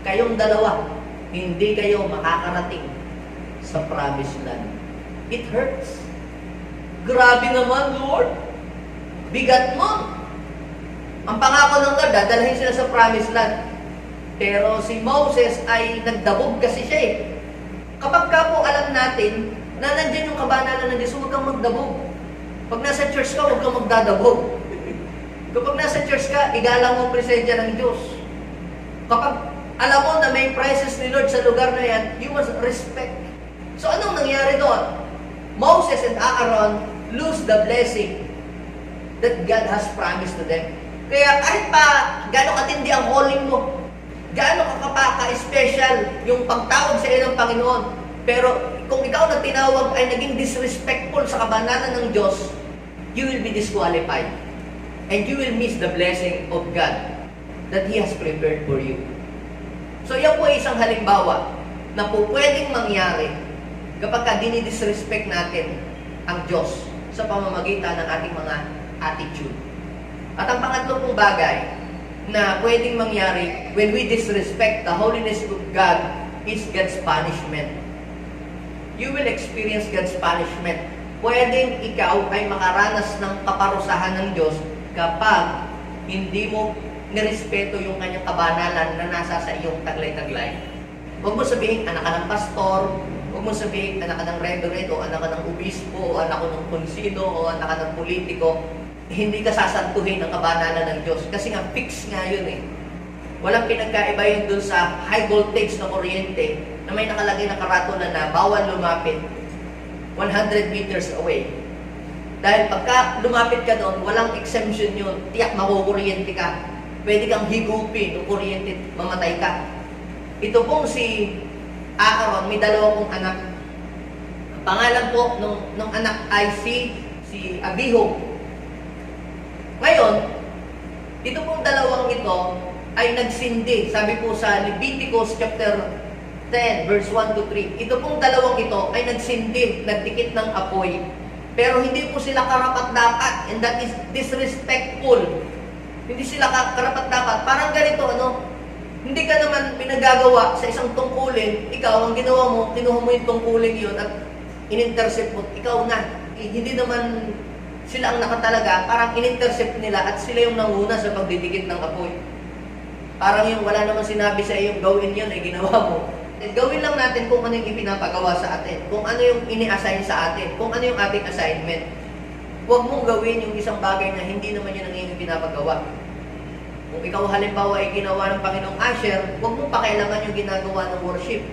[SPEAKER 1] kayong dalawa, hindi kayo makakarating sa promised land. It hurts. Grabe naman, Lord. Bigat mo. Ang pangako ng Lord, dadalhin sila sa promised land. Pero si Moses ay nagdabog kasi siya Kapag ka po alam natin na nandiyan yung kabanalan ng Diyos, huwag kang magdabog. Pag nasa church ka, huwag kang magdadabog. Kapag nasa church ka, igalang mo presensya ng Diyos. Kapag alam mo na may presence ni Lord sa lugar na yan, you must respect. So anong nangyari doon? Moses and Aaron lose the blessing that God has promised to them. Kaya kahit pa gaano katindi ang calling mo, gaano ka-special yung pagtawag sa iyo ng Panginoon, pero kung ikaw na tinawag ay naging disrespectful sa kabanalan ng Diyos, you will be disqualified. And you will miss the blessing of God. that He has prepared for you. So yan po ay isang halimbawa na po pwedeng mangyari kapag dinidisrespect natin ang Diyos sa pamamagitan ng ating mga attitude. At ang pangatlo pong bagay na pwedeng mangyari when we disrespect the holiness of God is God's punishment. You will experience God's punishment. Pwedeng ikaw ay makaranas ng kaparusahan ng Diyos kapag hindi mo nirespeto yung kanyang kabanalan na nasa sa iyong taglay-taglay. Huwag mo sabihin, anak ka ng pastor, huwag mo sabihin, anak ka ng reverend, o anak ka ng obispo, o anak ka ng konsino, o anak ka ng politiko. Hindi ka sasantuhin ang kabanalan ng Diyos. Kasi nga, fix nga yun eh. Walang pinagkaiba yun dun sa high voltage na kuryente na may nakalagay na karatula na bawal lumapit 100 meters away. Dahil pagka lumapit ka doon, walang exemption yun. Tiyak makukuryente ka. Pwede kang higupin ng kuryente, mamatay ka. Ito pong si Aaron, may dalawa pong anak. Ang pangalan po nung anak ay si Abihu. Ngayon, ito pong dalawang ito ay nagsindi. Sabi po sa Leviticus chapter 10, verse 1 to 3. Ito pong dalawang ito ay nagsindi, nagdikit ng apoy. Pero hindi po sila karapat-dapat, and that is disrespectful. Hindi sila karapat-dapat. Parang ganito, hindi ka naman pinagagawa sa isang tungkulin, ikaw, ang ginawa mo, kinuha mo yung tungkulin yun at in-intercept mo, ikaw na. Hindi naman sila ang nakatalaga, parang in-intercept nila at sila yung nanguna sa pagdidikit ng apoy. Parang yung wala naman sinabi sa iyo, gawin yun, ay ginawa mo. And gawin lang natin kung ano yung ipinapagawa sa atin, kung ano yung ini-assign sa atin, kung ano yung ating assignment. Huwag mong gawin yung isang bagay na hindi naman yun ang iyong pinapagawa. Kung ikaw halimbawa ay ginawa ng Panginoong Asher, huwag mong pakialaman yung ginagawa ng worship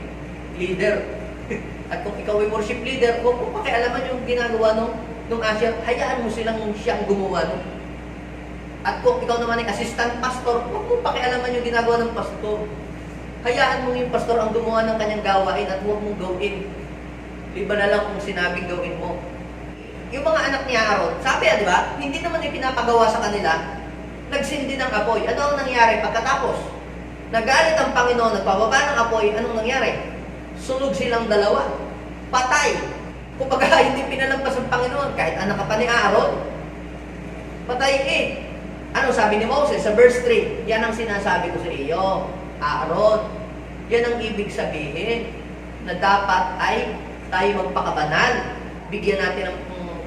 [SPEAKER 1] leader. At kung ikaw ay worship leader, huwag mong pakialaman yung ginagawa ng Asher, hayaan mo silang siyang gumawa nun. At kung ikaw naman ay assistant pastor, huwag mong pakialaman yung ginagawa ng pastor. Hayaan mo yung pastor ang gumawa ng kanyang gawain at huwag mong gawin. Iba na lang kung sinabing gawin mo. Yung mga anak ni Aaron, sabi di ba, hindi naman yung pinapagawa sa kanila, nagsindi ng apoy. Ano ang nangyari pagkatapos? Nagalit ang Panginoon, nagpababa ng apoy, anong nangyari? Sunog silang dalawa. Patay. Kung hindi pinalampas ang Panginoon, kahit anak ka pa ni Aaron, patay eh. Ano sabi ni Moses sa verse 3? Yan ang sinasabi ko sa iyo, Aaron. Yan ang ibig sabihin na dapat ay tayo magpakabanal. Bigyan natin ng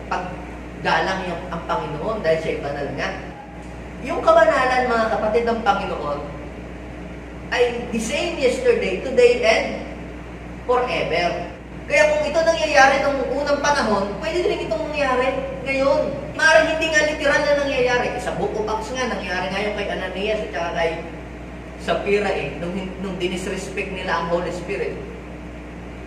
[SPEAKER 1] paggalang ang Panginoon dahil siya banal nga. Yung kabanalan, mga kapatid ng Panginoon, ay the same yesterday, today, and forever. Kaya kung ito nangyayari ng unang panahon, pwede din itong nangyayari ngayon. Maaaring hindi nga literal na nangyayari. Sa Book of Acts nga, nangyayari ngayon kay Ananias at saka kay Sapphira nung dinisrespect nila ang Holy Spirit.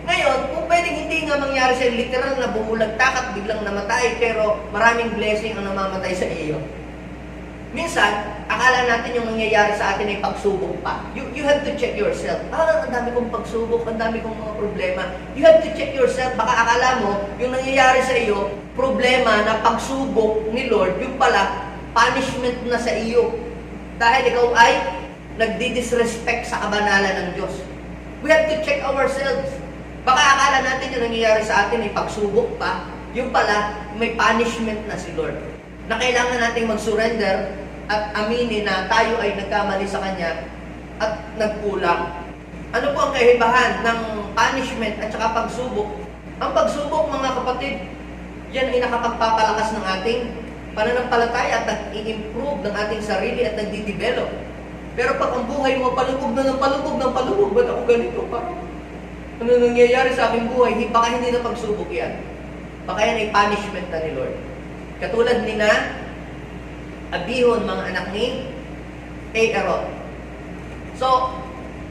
[SPEAKER 1] Ngayon, kung pwedeng hindi nga mangyari sa literal na bumulagtak at biglang namatay, pero maraming blessing ang namamatay sa iyo. Minsan, akala natin yung nangyayari sa atin ay pagsubok pa. You have to check yourself. Ang dami kong pagsubok, ang dami kong mga problema. You have to check yourself. Baka akala mo, yung nangyayari sa iyo, problema na pagsubok ni Lord, yung pala, punishment na sa iyo. Dahil ikaw ay nagdi-disrespect sa kabanalan ng Diyos. We have to check ourselves. Baka akala natin yung nangyayari sa atin ay pagsubok pa, yung pala, may punishment na si Lord. Na kailangan nating mag-surrender at aminin na tayo ay nagkamali sa Kanya at nagkulang. Ano po ang kaibahan ng punishment at saka pagsubok? Ang pagsubok, mga kapatid, yan ay nakapagpapalakas ng ating pananampalataya at nag-i-improve ng ating sarili at nagdi-develop. Pero pag ang buhay mo palubog na ng palubog, ba't ako ganito? Parang ano nangyayari sa aking buhay? Baka hindi na pagsubok yan. Baka yan ay punishment na ni Lord. Katulad ni na Abihon, mga anak ni Aaron. So,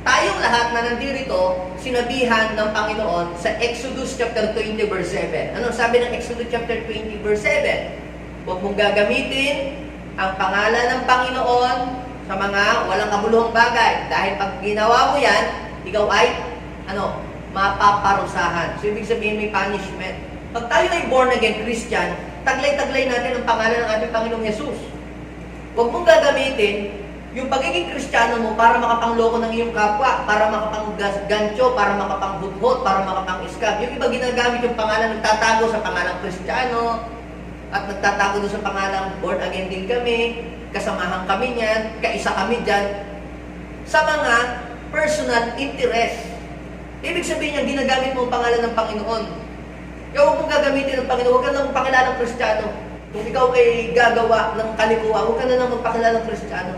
[SPEAKER 1] tayong lahat na nandirito, sinabihan ng Panginoon sa Exodus chapter 20 verse 7. Ano sabi ng Exodus chapter 20 verse 7? Huwag mong gagamitin ang pangalan ng Panginoon sa mga walang kabuluhang bagay. Dahil pag ginawa mo yan, ikaw ay, mapaparusahan. So, ibig sabihin may punishment. Pag tayo ay born again Christian, taglay-taglay natin ang pangalan ng ating Panginoong Yesus. Huwag mong gagamitin Yung pagiging Kristiyano mo para makapangloko ng iyong kapwa, para makapanggancho, para makapanghuthot, para makapang-iskab. Yung iba ginagamit yung pangalan, nagtatago sa pangalang Kristiyano, at nagtatago doon sa pangalang born again din kami, kasamahan kami niyan, kaisa kami dyan, sa mga personal interest. Ibig sabihin niya, ginagamit mo ang pangalan ng Panginoon. Kaya huwag mong gagamitin ng Panginoon, huwag ka nang magpakilalang Kristiyano. Kung ikaw ay gagawa ng kalikuha, huwag ka na nang magpakilalang Kristiyano.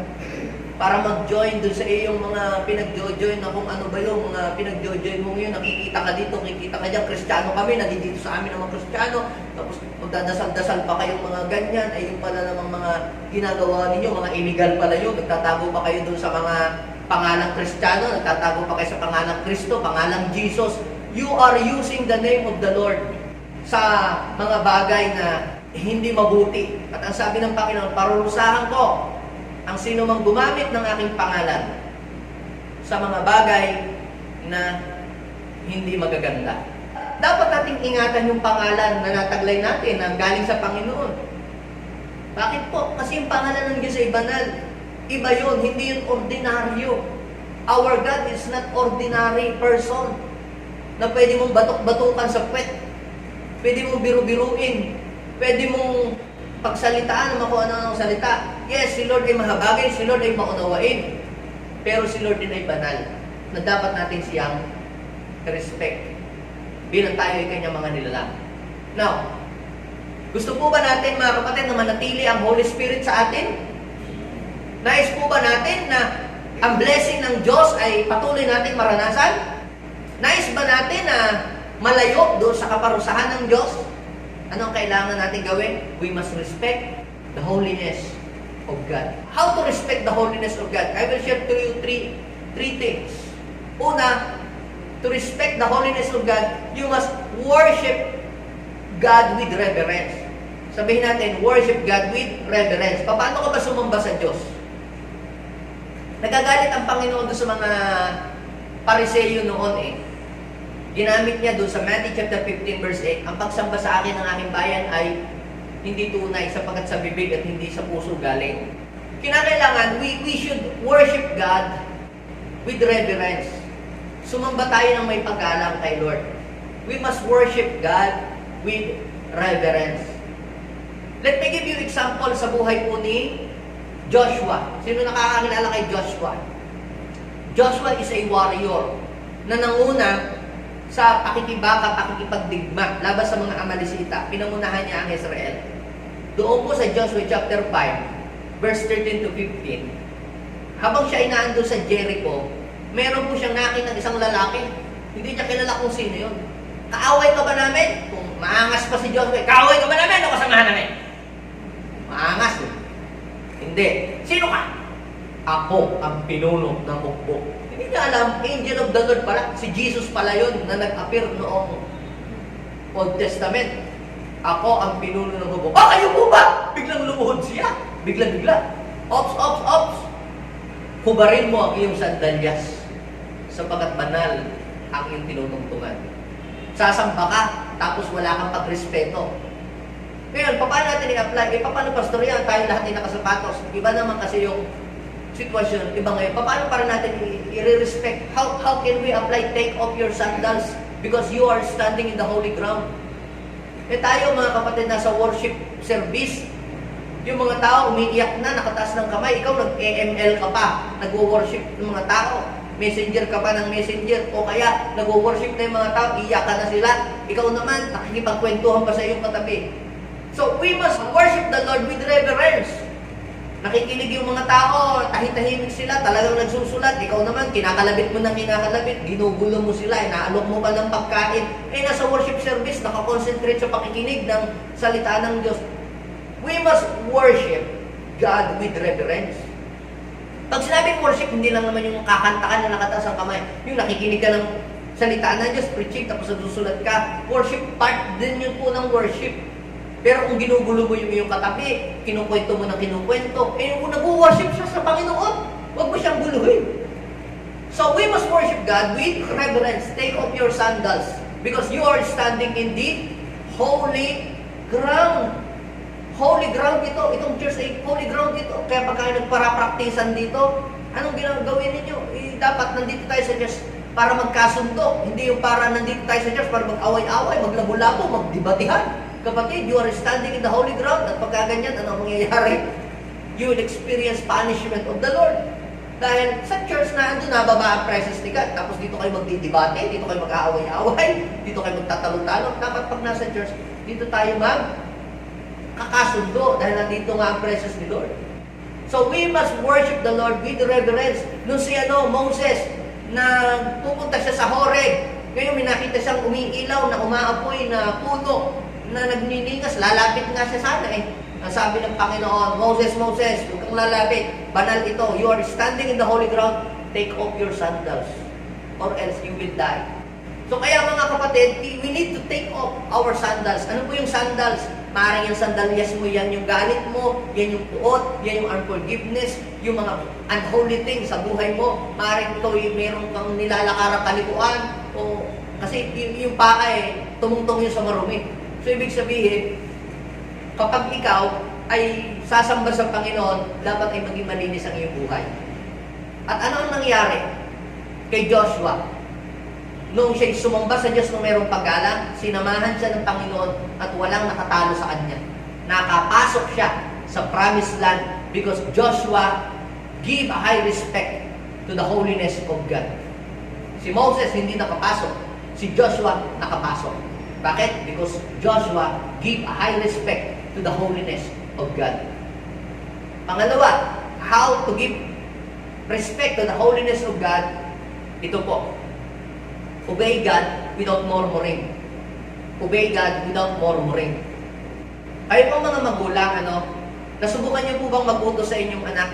[SPEAKER 1] Para mag-join doon sa iyong mga pinag-join na kung ano ba yung mga pinag-join mo ngayon, nakikita ka dito, nakikita ka dyan, Kristiyano kami, nandito sa amin ang mga Kristiyano, tapos magdadasal-dasal pa kayong mga ganyan, ay yung pala namang mga ginagawa ninyo, mga illegal pala yun, nagtatago pa kayo doon sa mga pangalang Kristiyano, nagtatago pa kayo sa pangalang Kristo, pangalang Jesus. You are using the name of the Lord sa mga bagay na hindi mabuti. At ang sabi ng Panginoon, parurusahan ko ang sino mang gumamit ng aking pangalan sa mga bagay na hindi magaganda. Dapat nating ingatan yung pangalan na nataglay natin na galing sa Panginoon. Bakit po? Kasi yung pangalan ng Diyos ay banal. Iba yun, hindi yun ordinaryo. Our God is not ordinary person na pwede mong batok-batukan sa puwet. Pwede mong biru-biruin. Pwede mong pagsalitaan naman kung ano ang salita. Yes, si Lord ay mahabagin, si Lord ay maunawain. Pero si Lord din ay banal na dapat natin siyang respect bilang tayo ay kanyang mga nilalang. Now, gusto po ba natin mga kapatid na manatili ang Holy Spirit sa atin? Nais po ba natin na ang blessing ng Diyos ay patuloy natin maranasan? Nais ba natin na malayo doon sa kaparusahan ng Diyos? Ano ang kailangan natin gawin? We must respect the holiness of God. How to respect the holiness of God? I will share to you three things. Una, to respect the holiness of God, you must worship God with reverence. Sabihin natin, worship God with reverence. Paano ka ba sumamba sa Diyos? Nagagalit ang Panginoon doon sa mga Pariseyo noon eh. Ginamit niya doon sa Matthew chapter 15 verse 8, ang pagsamba sa akin ng aking bayan ay hindi tunay sapagkat sa bibig at hindi sa puso galing. Kinakailangan, we should worship God with reverence. Sumamba tayo ng may paggalang kay Lord. We must worship God with reverence. Let me give you example sa buhay po ni Joshua. Sino nakakakilala kay Joshua? Joshua is a warrior na nanguna sa pakikibaka, pakikipagdigma laban sa mga Amalisita. Pinangunahan niya ang Israel. Doon po sa Joshua chapter 5, verse 13 to 15. Habang siya ay naandun sa Jericho, meron po siyang nakita ng isang lalaki. Hindi niya kilala kung sino yun. Kaaway ka ba namin? Kung maangas pa si Joshua, kaaway ka ba namin o kasamahan namin? Maangas eh. Hindi. Sino ka? Ako ang pinuno ng hukbo. Hindi niya alam, angel of the Lord pala. Si Jesus pala yun na nag-appear noong Old Testament. Ako ang pinuno ng hukbo. Ah, kayo po ba? Biglang lumuhod siya. Bigla-bigla. Ops, ops, ops. Hubarin mo ang iyong sandalyas sapagkat banal ang iyong tinutungtungan. Sasamba ka, tapos wala kang pagrespeto. Ngayon, paano natin i-apply? Paano pastor yan? Tayo lahat ay nakasapatos. Iba naman kasi yung sitwasyon, iba ngayon. Paano para natin i-respect? How can we apply? Take off your sandals because you are standing in the holy ground. Tayo mga kapatid, nasa worship service, yung mga tao umiiyak na, nakataas ng kamay, ikaw nag-EML ka pa, nagwo-worship ng mga tao, messenger ka pa ng messenger, o kaya nagwo-worship na yung mga tao, iiyak ka na sila, ikaw naman, nakikipagkwentuhan pa sa iyong katabi. So, we must worship the Lord with reverence. Nakikinig yung mga tao, tahit-tahimik sila, talagang nagsusulat. Ikaw naman, kinakalabit mo ng kinakalabit, ginugulo mo sila, inaalok mo pa ng pagkain. Nasa worship service, nakakonsentrate sa pakikinig ng salita ng Diyos. We must worship God with reverence. Pag sinabing worship, hindi lang naman yung kakanta ka na nakataas ang kamay. Yung nakikinig ka ng salita ng Diyos, preaching, tapos nagsusulat ka. Worship, part din yun po ng worship. Pero kung ginugulo mo yung iyong katabi, kinukwento mo ng kinukwento, kung nag-worship siya sa Panginoon, huwag mo siyang guluhin. So we must worship God with reverence. Take off your sandals because you are standing in the holy ground. holy ground ito. Itong church ay holy ground ito. Kaya pagka nagparapraktisan dito, anong gawin ninyo? Dapat nandito tayo sa church para magkasundo. Hindi yung para nandito tayo sa church para mag-away-away, maglabo-labo, magdebatihan. Kapatid, you are standing in the holy ground at pagka ganyan, ano mangyayari? You will experience punishment of the Lord. Dahil sa church na ando nababa ang presence ni God, tapos dito kayo magdidebate, dito kayo mag-aaway-away, dito kayo magtatalo-talo. Dapat pag nasa church, dito tayo kakasundo dahil nandito nga ang presence ni Lord. So we must worship the Lord with reverence. Nung si Moses, na pupunta siya sa Horeb, ngayon may nakita siyang umiilaw na umaapoy na puno na nagniningas, lalapit nga siya sana Ang sabi ng Panginoon, Moses, Moses, huwag kang lalapit. Banal ito. You are standing in the holy ground. Take off your sandals or else you will die. So kaya mga kapatid, we need to take off our sandals. Ano po yung sandals? Maaaring yung sandalyas mo, yan yung galit mo, yan yung puot, yan yung unforgiveness, yung mga unholy things sa buhay mo. Maaaring ito yung meron kang nilalakaran kalikuan o kasi yung paa tumungtong yun sa marumi. So ibig sabihin, kapag ikaw ay sasamba sa Panginoon, dapat ay maging malinis ang iyong buhay. At ano ang nangyari kay Joshua? Noong siya'y sumamba sa Diyos nung mayroong paggalang, sinamahan siya ng Panginoon at walang nakatalo sa kanya. Nakapasok siya sa promised land because Joshua gave a high respect to the holiness of God. Si Moses hindi nakapasok, si Joshua nakapasok. Bakit? Because Joshua gave a high respect to the holiness of God. Pangalawa, how to give respect to the holiness of God, ito po. Obey God without murmuring. Obey God without murmuring. Kayo po mga magulang, nasubukan niyo po bang mag-utos sa inyong anak?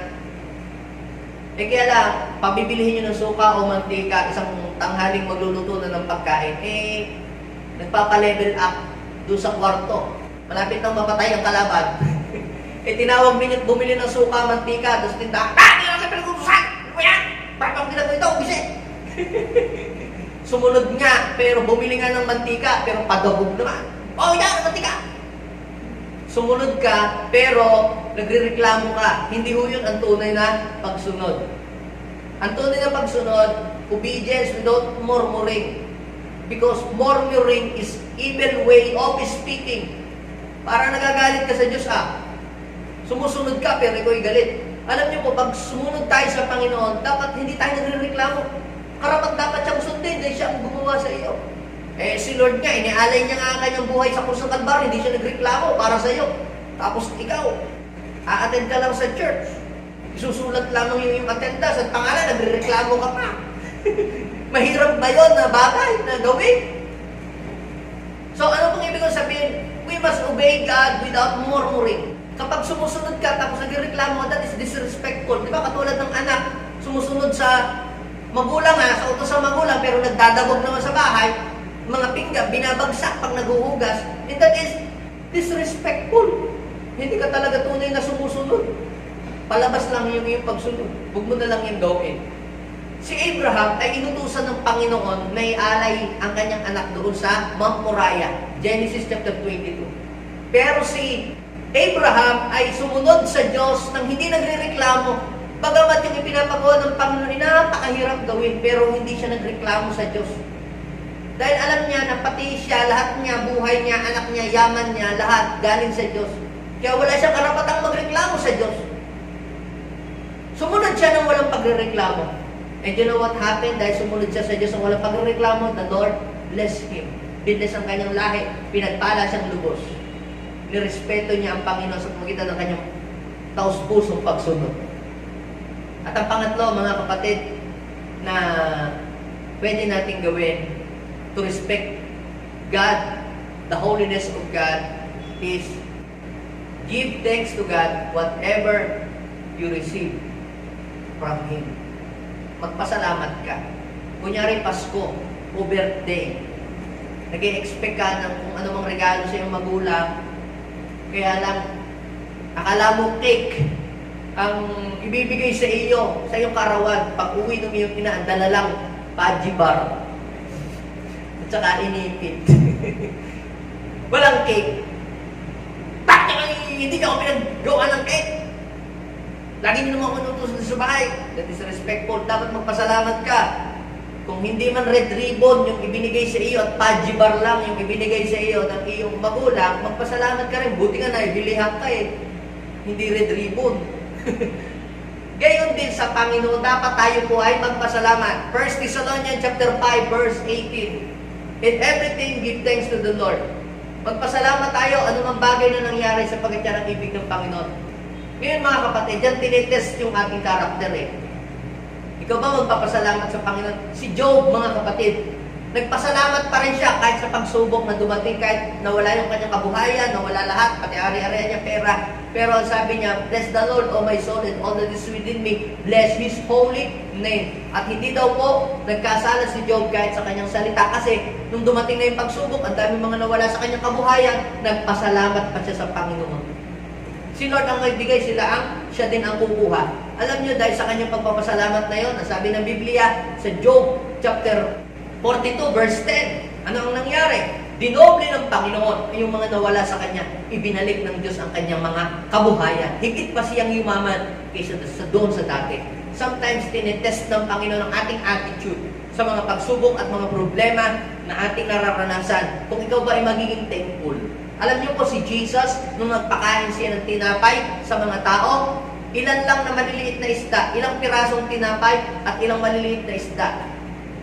[SPEAKER 1] Kaya lang, pabibilihin niyo ng suka o mantika, isang tanghaling magluluto na ng pagkain, nagpapa-level up doon sa kwarto. Malapit nang mapatay ang kalaban. Tinawag ninyo at bumili ng suka, mantika, doon sa tindahan. Hindi lang sa pinag-utusan! Ano ba yan? Bakit ang ginagawa ito? Bisit! Sumunod nga, pero bumili nga ng mantika, pero pagabog naman. Yan, mantika! Sumunod ka, pero nagre-reklamo ka. Hindi ho yun ang tunay na pagsunod. Ang tunay na pagsunod, obedience without murmuring. Because murmuring is evil way of speaking. Parang nagagalit ka sa Diyos, Sumusunod ka, pero ikaw ay galit. Alam niyo po, pag sumunod tayo sa Panginoon, dapat hindi tayo nagre-reklamo. Karapat dapat siyang sundin dahil siya ang gumawa sa iyo. Si Lord nga, inialay niya nga ang kanyang buhay sa krus ng Kalbaryo, hindi siya nagreklamo para sa iyo. Tapos ikaw, a-attend ka lang sa church. Isusulat lang yung attendance at pangalan, nagre-reklamo ka pa. Mahirap ba yun na bagay na gawin? So ano pong ibig sabihin? We must obey God without murmuring. Kapag sumusunod ka tapos nagreklamo, that is disrespectful. Di ba katulad ng anak, sumusunod sa magulang sa utos ng magulang, pero nagdadabog naman sa bahay, mga pinggan, binabagsak pag naguhugas, and that is disrespectful. Hindi ka talaga tunay na sumusunod. Palabas lang yung pagsunod. Huwag mo na lang yung gawin. Si Abraham ay inutusan ng Panginoon na ialay ang kanyang anak doon sa Mount Moriah, Genesis chapter 22. Pero si Abraham ay sumunod sa Diyos nang hindi nagrereklamo. Bagamat yung ipinapagawa ng Panginoon ay napakahirap gawin, pero hindi siya nagreklamo sa Diyos. Dahil alam niya na pati siya, lahat niya, buhay niya, anak niya, yaman niya, lahat galing sa Diyos. Kaya wala siyang karapatang magreklamo sa Diyos. Sumunod siya ng walang pagrereklamo. And you know what happened? Dahil sumunod siya sa Diyos ng walang pagrereklamo, the Lord blessed him. Binless ang kanyang lahi, pinagpala siyang lubos. Nirespeto niya ang Panginoon sa pamagitan ng kanyang taus-pusong pagsunod. At ang pangatlo, mga kapatid, na pwede natin gawin to respect God, the holiness of God, is give thanks to God whatever you receive from Him. Magpasalamat ka. Kunyari Pasko o birthday, nag-i-expect ka ng kung ano mang regalo sa iyong magulang, kaya lang, akala mo cake ang ibibigay sa iyo, sa iyong karawan. Pag uwi ng iyong ina, dala lang Paji bar. At saka inipit. Walang cake. Bakit ay hindi ka ako pinaggawa ng cake. Lagi niyo naman ako nutusan sa bahay. That is respectful. Dapat magpasalamat ka. Kung hindi man red ribbon yung ibinigay sa iyo at pudgy bar lang yung ibinigay sa iyo ng iyong magulang, magpasalamat ka rin. Buti nga na, ibilihan ka eh. Hindi red ribbon. Gayon din sa Panginoon, dapat tayo po ay magpasalamat. 1 Thessalonians chapter 5, verse 18. In everything, give thanks to the Lord. Magpasalamat tayo, anumang bagay na nangyari sapagkat yan ang ibig ng Panginoon. Ngayon mga kapatid, dyan tinitest yung ating karakter eh. Ikaw ba magpapasalamat sa Panginoon? Si Job, mga kapatid, nagpasalamat pa rin siya kahit sa pagsubok na dumating, kahit nawala yung kanyang kabuhayan, nawala lahat, pati ari-arian niya, pera. Pero ang sabi niya, bless the Lord, O my soul, and all that is within me, bless His holy name. At hindi daw po nagkasala si Job kahit sa kanyang salita, kasi nung dumating na yung pagsubok, ang dami mga nawala sa kanyang kabuhayan, nagpasalamat pa siya sa Panginoon. Si Lord ang magbigay, siya din ang kukuha. Alam niyo, dahil sa kanyang pagpapasalamat na yon, sabi ng Biblia sa Job chapter 42 verse 10, ano ang nangyari? Dinoble ng Panginoon yung mga nawala sa kanya. Ibinalik ng Diyos ang kanyang mga kabuhayan. Higit pa siyang yumaman kaysa doon sa dati. Sometimes tinetest ng Panginoon ang ating attitude sa mga pagsubok at mga problema na ating nararanasan. Kung ikaw ba ay magiging thankful. Alam niyo po si Jesus, nung nagpakain siya ng tinapay sa mga tao, ilan lang na maliliit na isda, ilang pirasong tinapay at ilang maliliit na isda.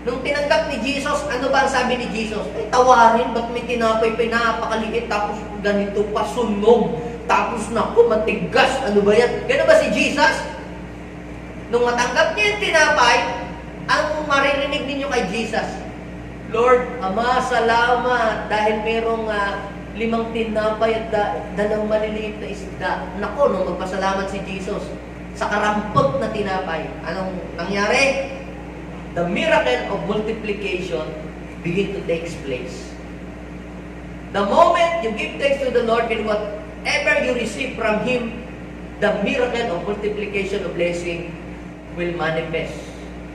[SPEAKER 1] Nung tinanggap ni Jesus, ano ba ang sabi ni Jesus? Ay, tawarin, ba't may tinapay pa napakaliit, tapos ganito pa, sunog, tapos naku, matigas, ano ba yan? Gano'n ba si Jesus? Nung matanggap niya yung tinapay, ang maririnig ninyo kay Jesus, Lord, Ama, salamat, dahil merong 5 tinapay at 2 maliliit na isda. Nako, nung magpasalamat si Jesus sa karampot na tinapay, anong nangyari? The miracle of multiplication begin to take place. The moment you give thanks to the Lord in whatever you receive from Him, the miracle of multiplication of blessing will manifest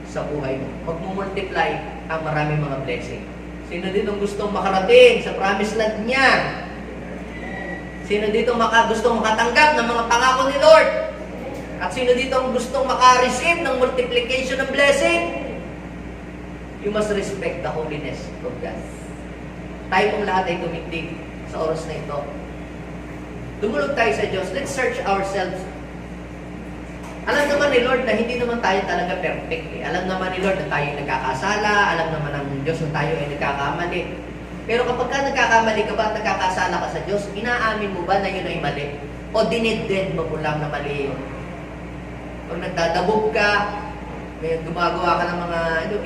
[SPEAKER 1] sa buhay mo. Magmumultiply ang maraming mga blessing. Sino dito gustong makarating sa promised land niya? Sino dito gustong makatanggap ng mga pangako ni Lord? At sino dito gustong maka-receive ng multiplication ng blessing? You must respect the holiness of God. Tayo pong lahat ay tumindig sa oras na ito. Dumulog tayo sa Diyos. Let's search ourselves. Alam naman ni Lord na hindi naman tayo talaga perfect. Alam naman ni Lord na tayo nagkakasala. Alam naman ng Diyos na tayo ay nagkakamali. Pero kapag ka nagkakamali ka ba at nagkakasala ka sa Diyos, inaamin mo ba na yun ay mali? O dinided mo lang na mali yun? Pag nagdadabog ka, may gumagawa ka ng mga,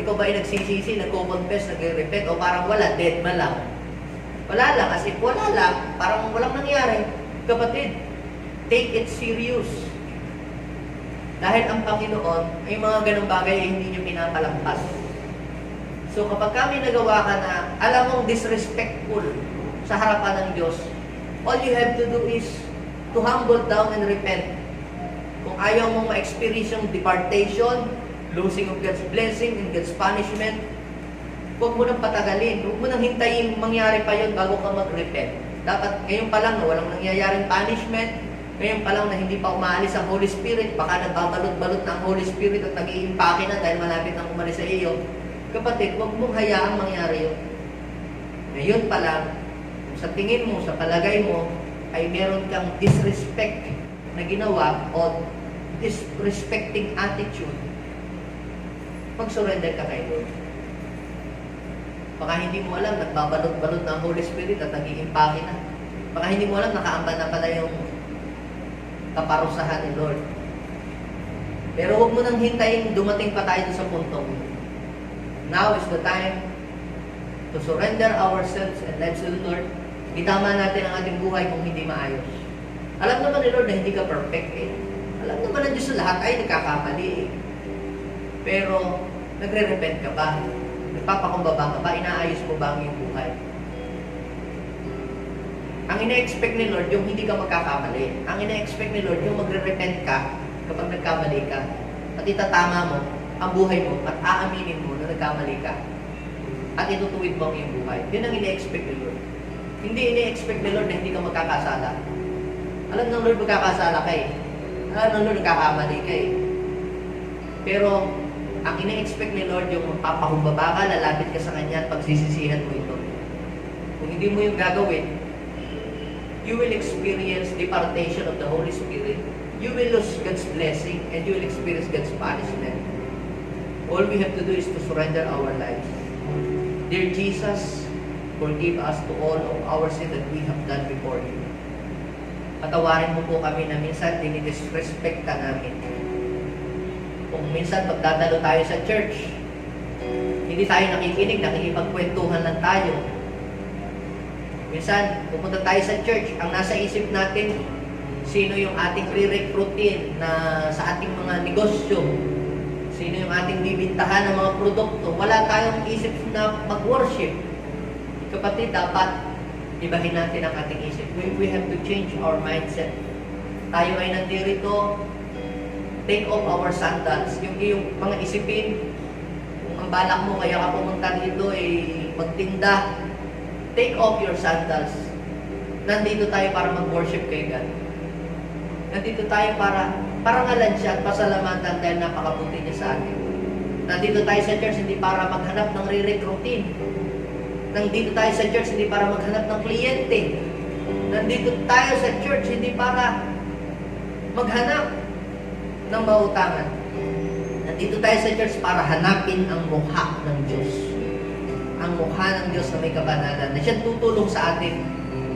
[SPEAKER 1] ikaw ba ay nagsisisi, nagko-confess, nagre-repent, o parang wala, dead ma lang? Wala lang, as if wala lang, parang walang nangyari. Kapatid, take it serious. Dahil ang Panginoon, ay mga ganong bagay ay hindi niyo pinapalampas. So kapag kami nagawa ka na, alam mong disrespectful sa harapan ng Diyos, all you have to do is to humble down and repent. Kung ayaw mong ma-experience yung departation, losing of God's blessing and God's punishment, huwag mo nang patagalin. Huwag mo nang hintayin mangyari pa yun bago ka mag-repent. Dapat ngayon pa lang na walang nangyayaring punishment, ngayon pa lang na hindi pa umaalis ang Holy Spirit, baka nagbabalot-balot ng Holy Spirit at nag-iimpake na dahil malapit nang umalis sa iyo. Kapatid, huwag mong hayaang mangyari yun. Ngayon pa lang, kung sa tingin mo, sa palagay mo, ay meron kang disrespect na ginawa o disrespecting attitude, mag-surrender ka kay Lord. Baka hindi mo alam, nagbabalot-balot ng Holy Spirit at nag-iimpake na. Baka hindi mo alam, nakaamba na pala yung kaparusahan ni Lord. Pero huwag mo nang hintayin dumating pa tayo sa puntong. Now is the time to surrender ourselves and lives to the Lord. Itama natin ang ating buhay kung hindi maayos. Alam naman ni Lord na hindi ka perfect eh. Alam naman ng Diyos sa lahat ay nagkakamali eh. Pero nagre-repent ka ba? Nagpapakumbaba ka ba? Inaayos mo ba ang iyong buhay? Ang ina-expect ni Lord, yung hindi ka magkakamali. Ang ina-expect ni Lord, yung magre-repent ka kapag nagkamali ka. At itatama mo ang buhay mo at aaminin mo na nagkamali ka. At itutuwid mo ang iyong buhay. Yun ang ina-expect ni Lord. Hindi ina-expect ni Lord na hindi ka magkakasala. Alam ng Lord magkakasala ka eh. Alam ng Lord nagkakamali ka eh. Pero, ang ina-expect ni Lord yung mapapakumbaba ka, lalapit ka sa Kanya at pagsisisihan mo ito. Kung hindi mo yung gagawin, you will experience departation of the Holy Spirit. You will lose God's blessing and you will experience God's punishment. All we have to do is to surrender our lives. Dear Jesus, forgive us to all of our sin that we have done before you. Patawarin mo po kami na minsan dinidisrespect ka namin. Kung minsan pagdadalo tayo sa church, hindi tayo nakikinig, nakikipagkwentuhan lang tayo. Minsan, pupunta tayo sa church, ang nasa isip natin, sino yung ating pre-recruitin na sa ating mga negosyo, sino yung ating bibintahan ng mga produkto. Wala tayong isip na mag-worship. Kapatid, dapat ibahin natin ang ating isip. We have to change our mindset. Tayo ay nandirito, take off our sandals. Yung mga isipin, kung ang balak mo kaya ka pumunta dito ay magtinda, take off your sandals. Nandito tayo para mag-worship kay God. Nandito tayo para parangalan siya at pasalamatan dahil napakabuti niya sa atin. Nandito tayo sa church hindi para maghanap ng re-recruitin. Nandito tayo sa church hindi para maghanap ng kliyente. Nandito tayo sa church hindi para maghanap ng mautangan. Nandito tayo sa church para hanapin ang mukha ng Diyos. Ang mukha ng Diyos na may kabanalan na siya tutulong sa atin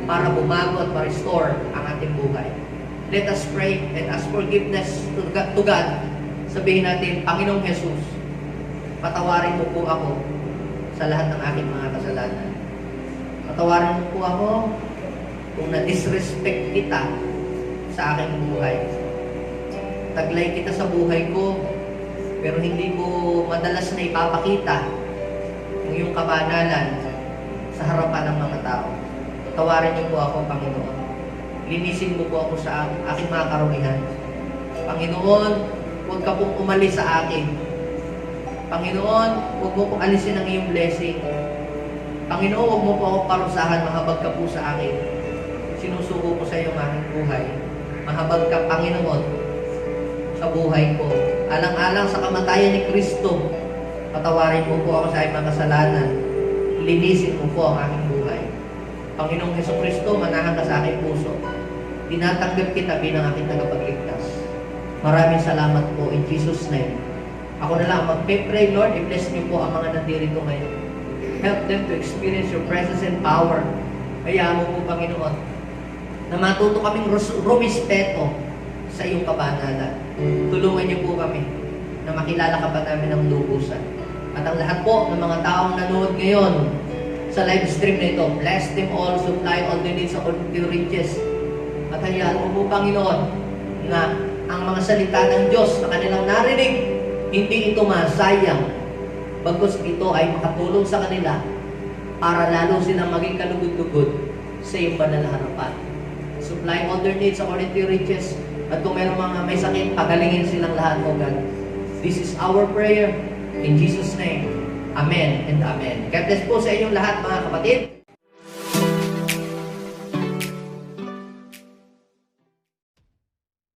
[SPEAKER 1] para bumago at ma-restore ang ating buhay. Let us pray and ask forgiveness to God. Sabihin natin, Panginoong Jesus, patawarin mo po ako sa lahat ng aking mga kasalanan. Patawarin mo po ako kung na-disrespect kita sa aking buhay. Taglay kita sa buhay ko, pero hindi ko madalas na ipapakita ang iyong kabanalan sa harapan ng mga tao. Patawarin niyo po ako, Panginoon. Linisin mo po ako sa aking mga karumihan. Panginoon, huwag ka pong umalis sa akin. Panginoon, huwag mo pong alisin ang iyong blessing. Panginoon, huwag mo po ako parusahan, mahabag ka po sa akin. Sinusuko ko sa iyo ang aking buhay. Mahabag ka, Panginoon, sa buhay ko. Alang-alang sa kamatayan ni Kristo, patawarin mo po ako sa aking mga kasalanan. Linisin mo po ang aking buhay. Panginoong Jesucristo, manahan ka sa aking puso. Tinatanggap kita bilang aking tagapagligtas. Maraming salamat po in Jesus' name. Ako na lang magpe-pray, Lord, i-bless niyo po ang mga nandirito ngayon. Help them to experience your presence and power. Hayaan mo po, Panginoon, na matuto kaming rumispeto sa iyong kabanalan. Tulungan niyo po kami na makilala ka pa namin ng lubusan. At ang lahat po ng mga taong nanood ngayon sa live stream na ito, bless them all, supply all the needs according to your riches. At hayaan mo po, Panginoon, na ang mga salita ng Diyos na kanilang narinig, hindi ito masayang, bagkus ito ay makatulong sa kanila para lalo silang maging kalugod-lugod sa iyong banal na harapan. Supply all their needs according to your riches. At kung mayroong mga may sakit, pagalingin silang lahat, O God. This is our prayer in Jesus' name. Amen and Amen. God bless po sa inyong lahat, mga kapatid.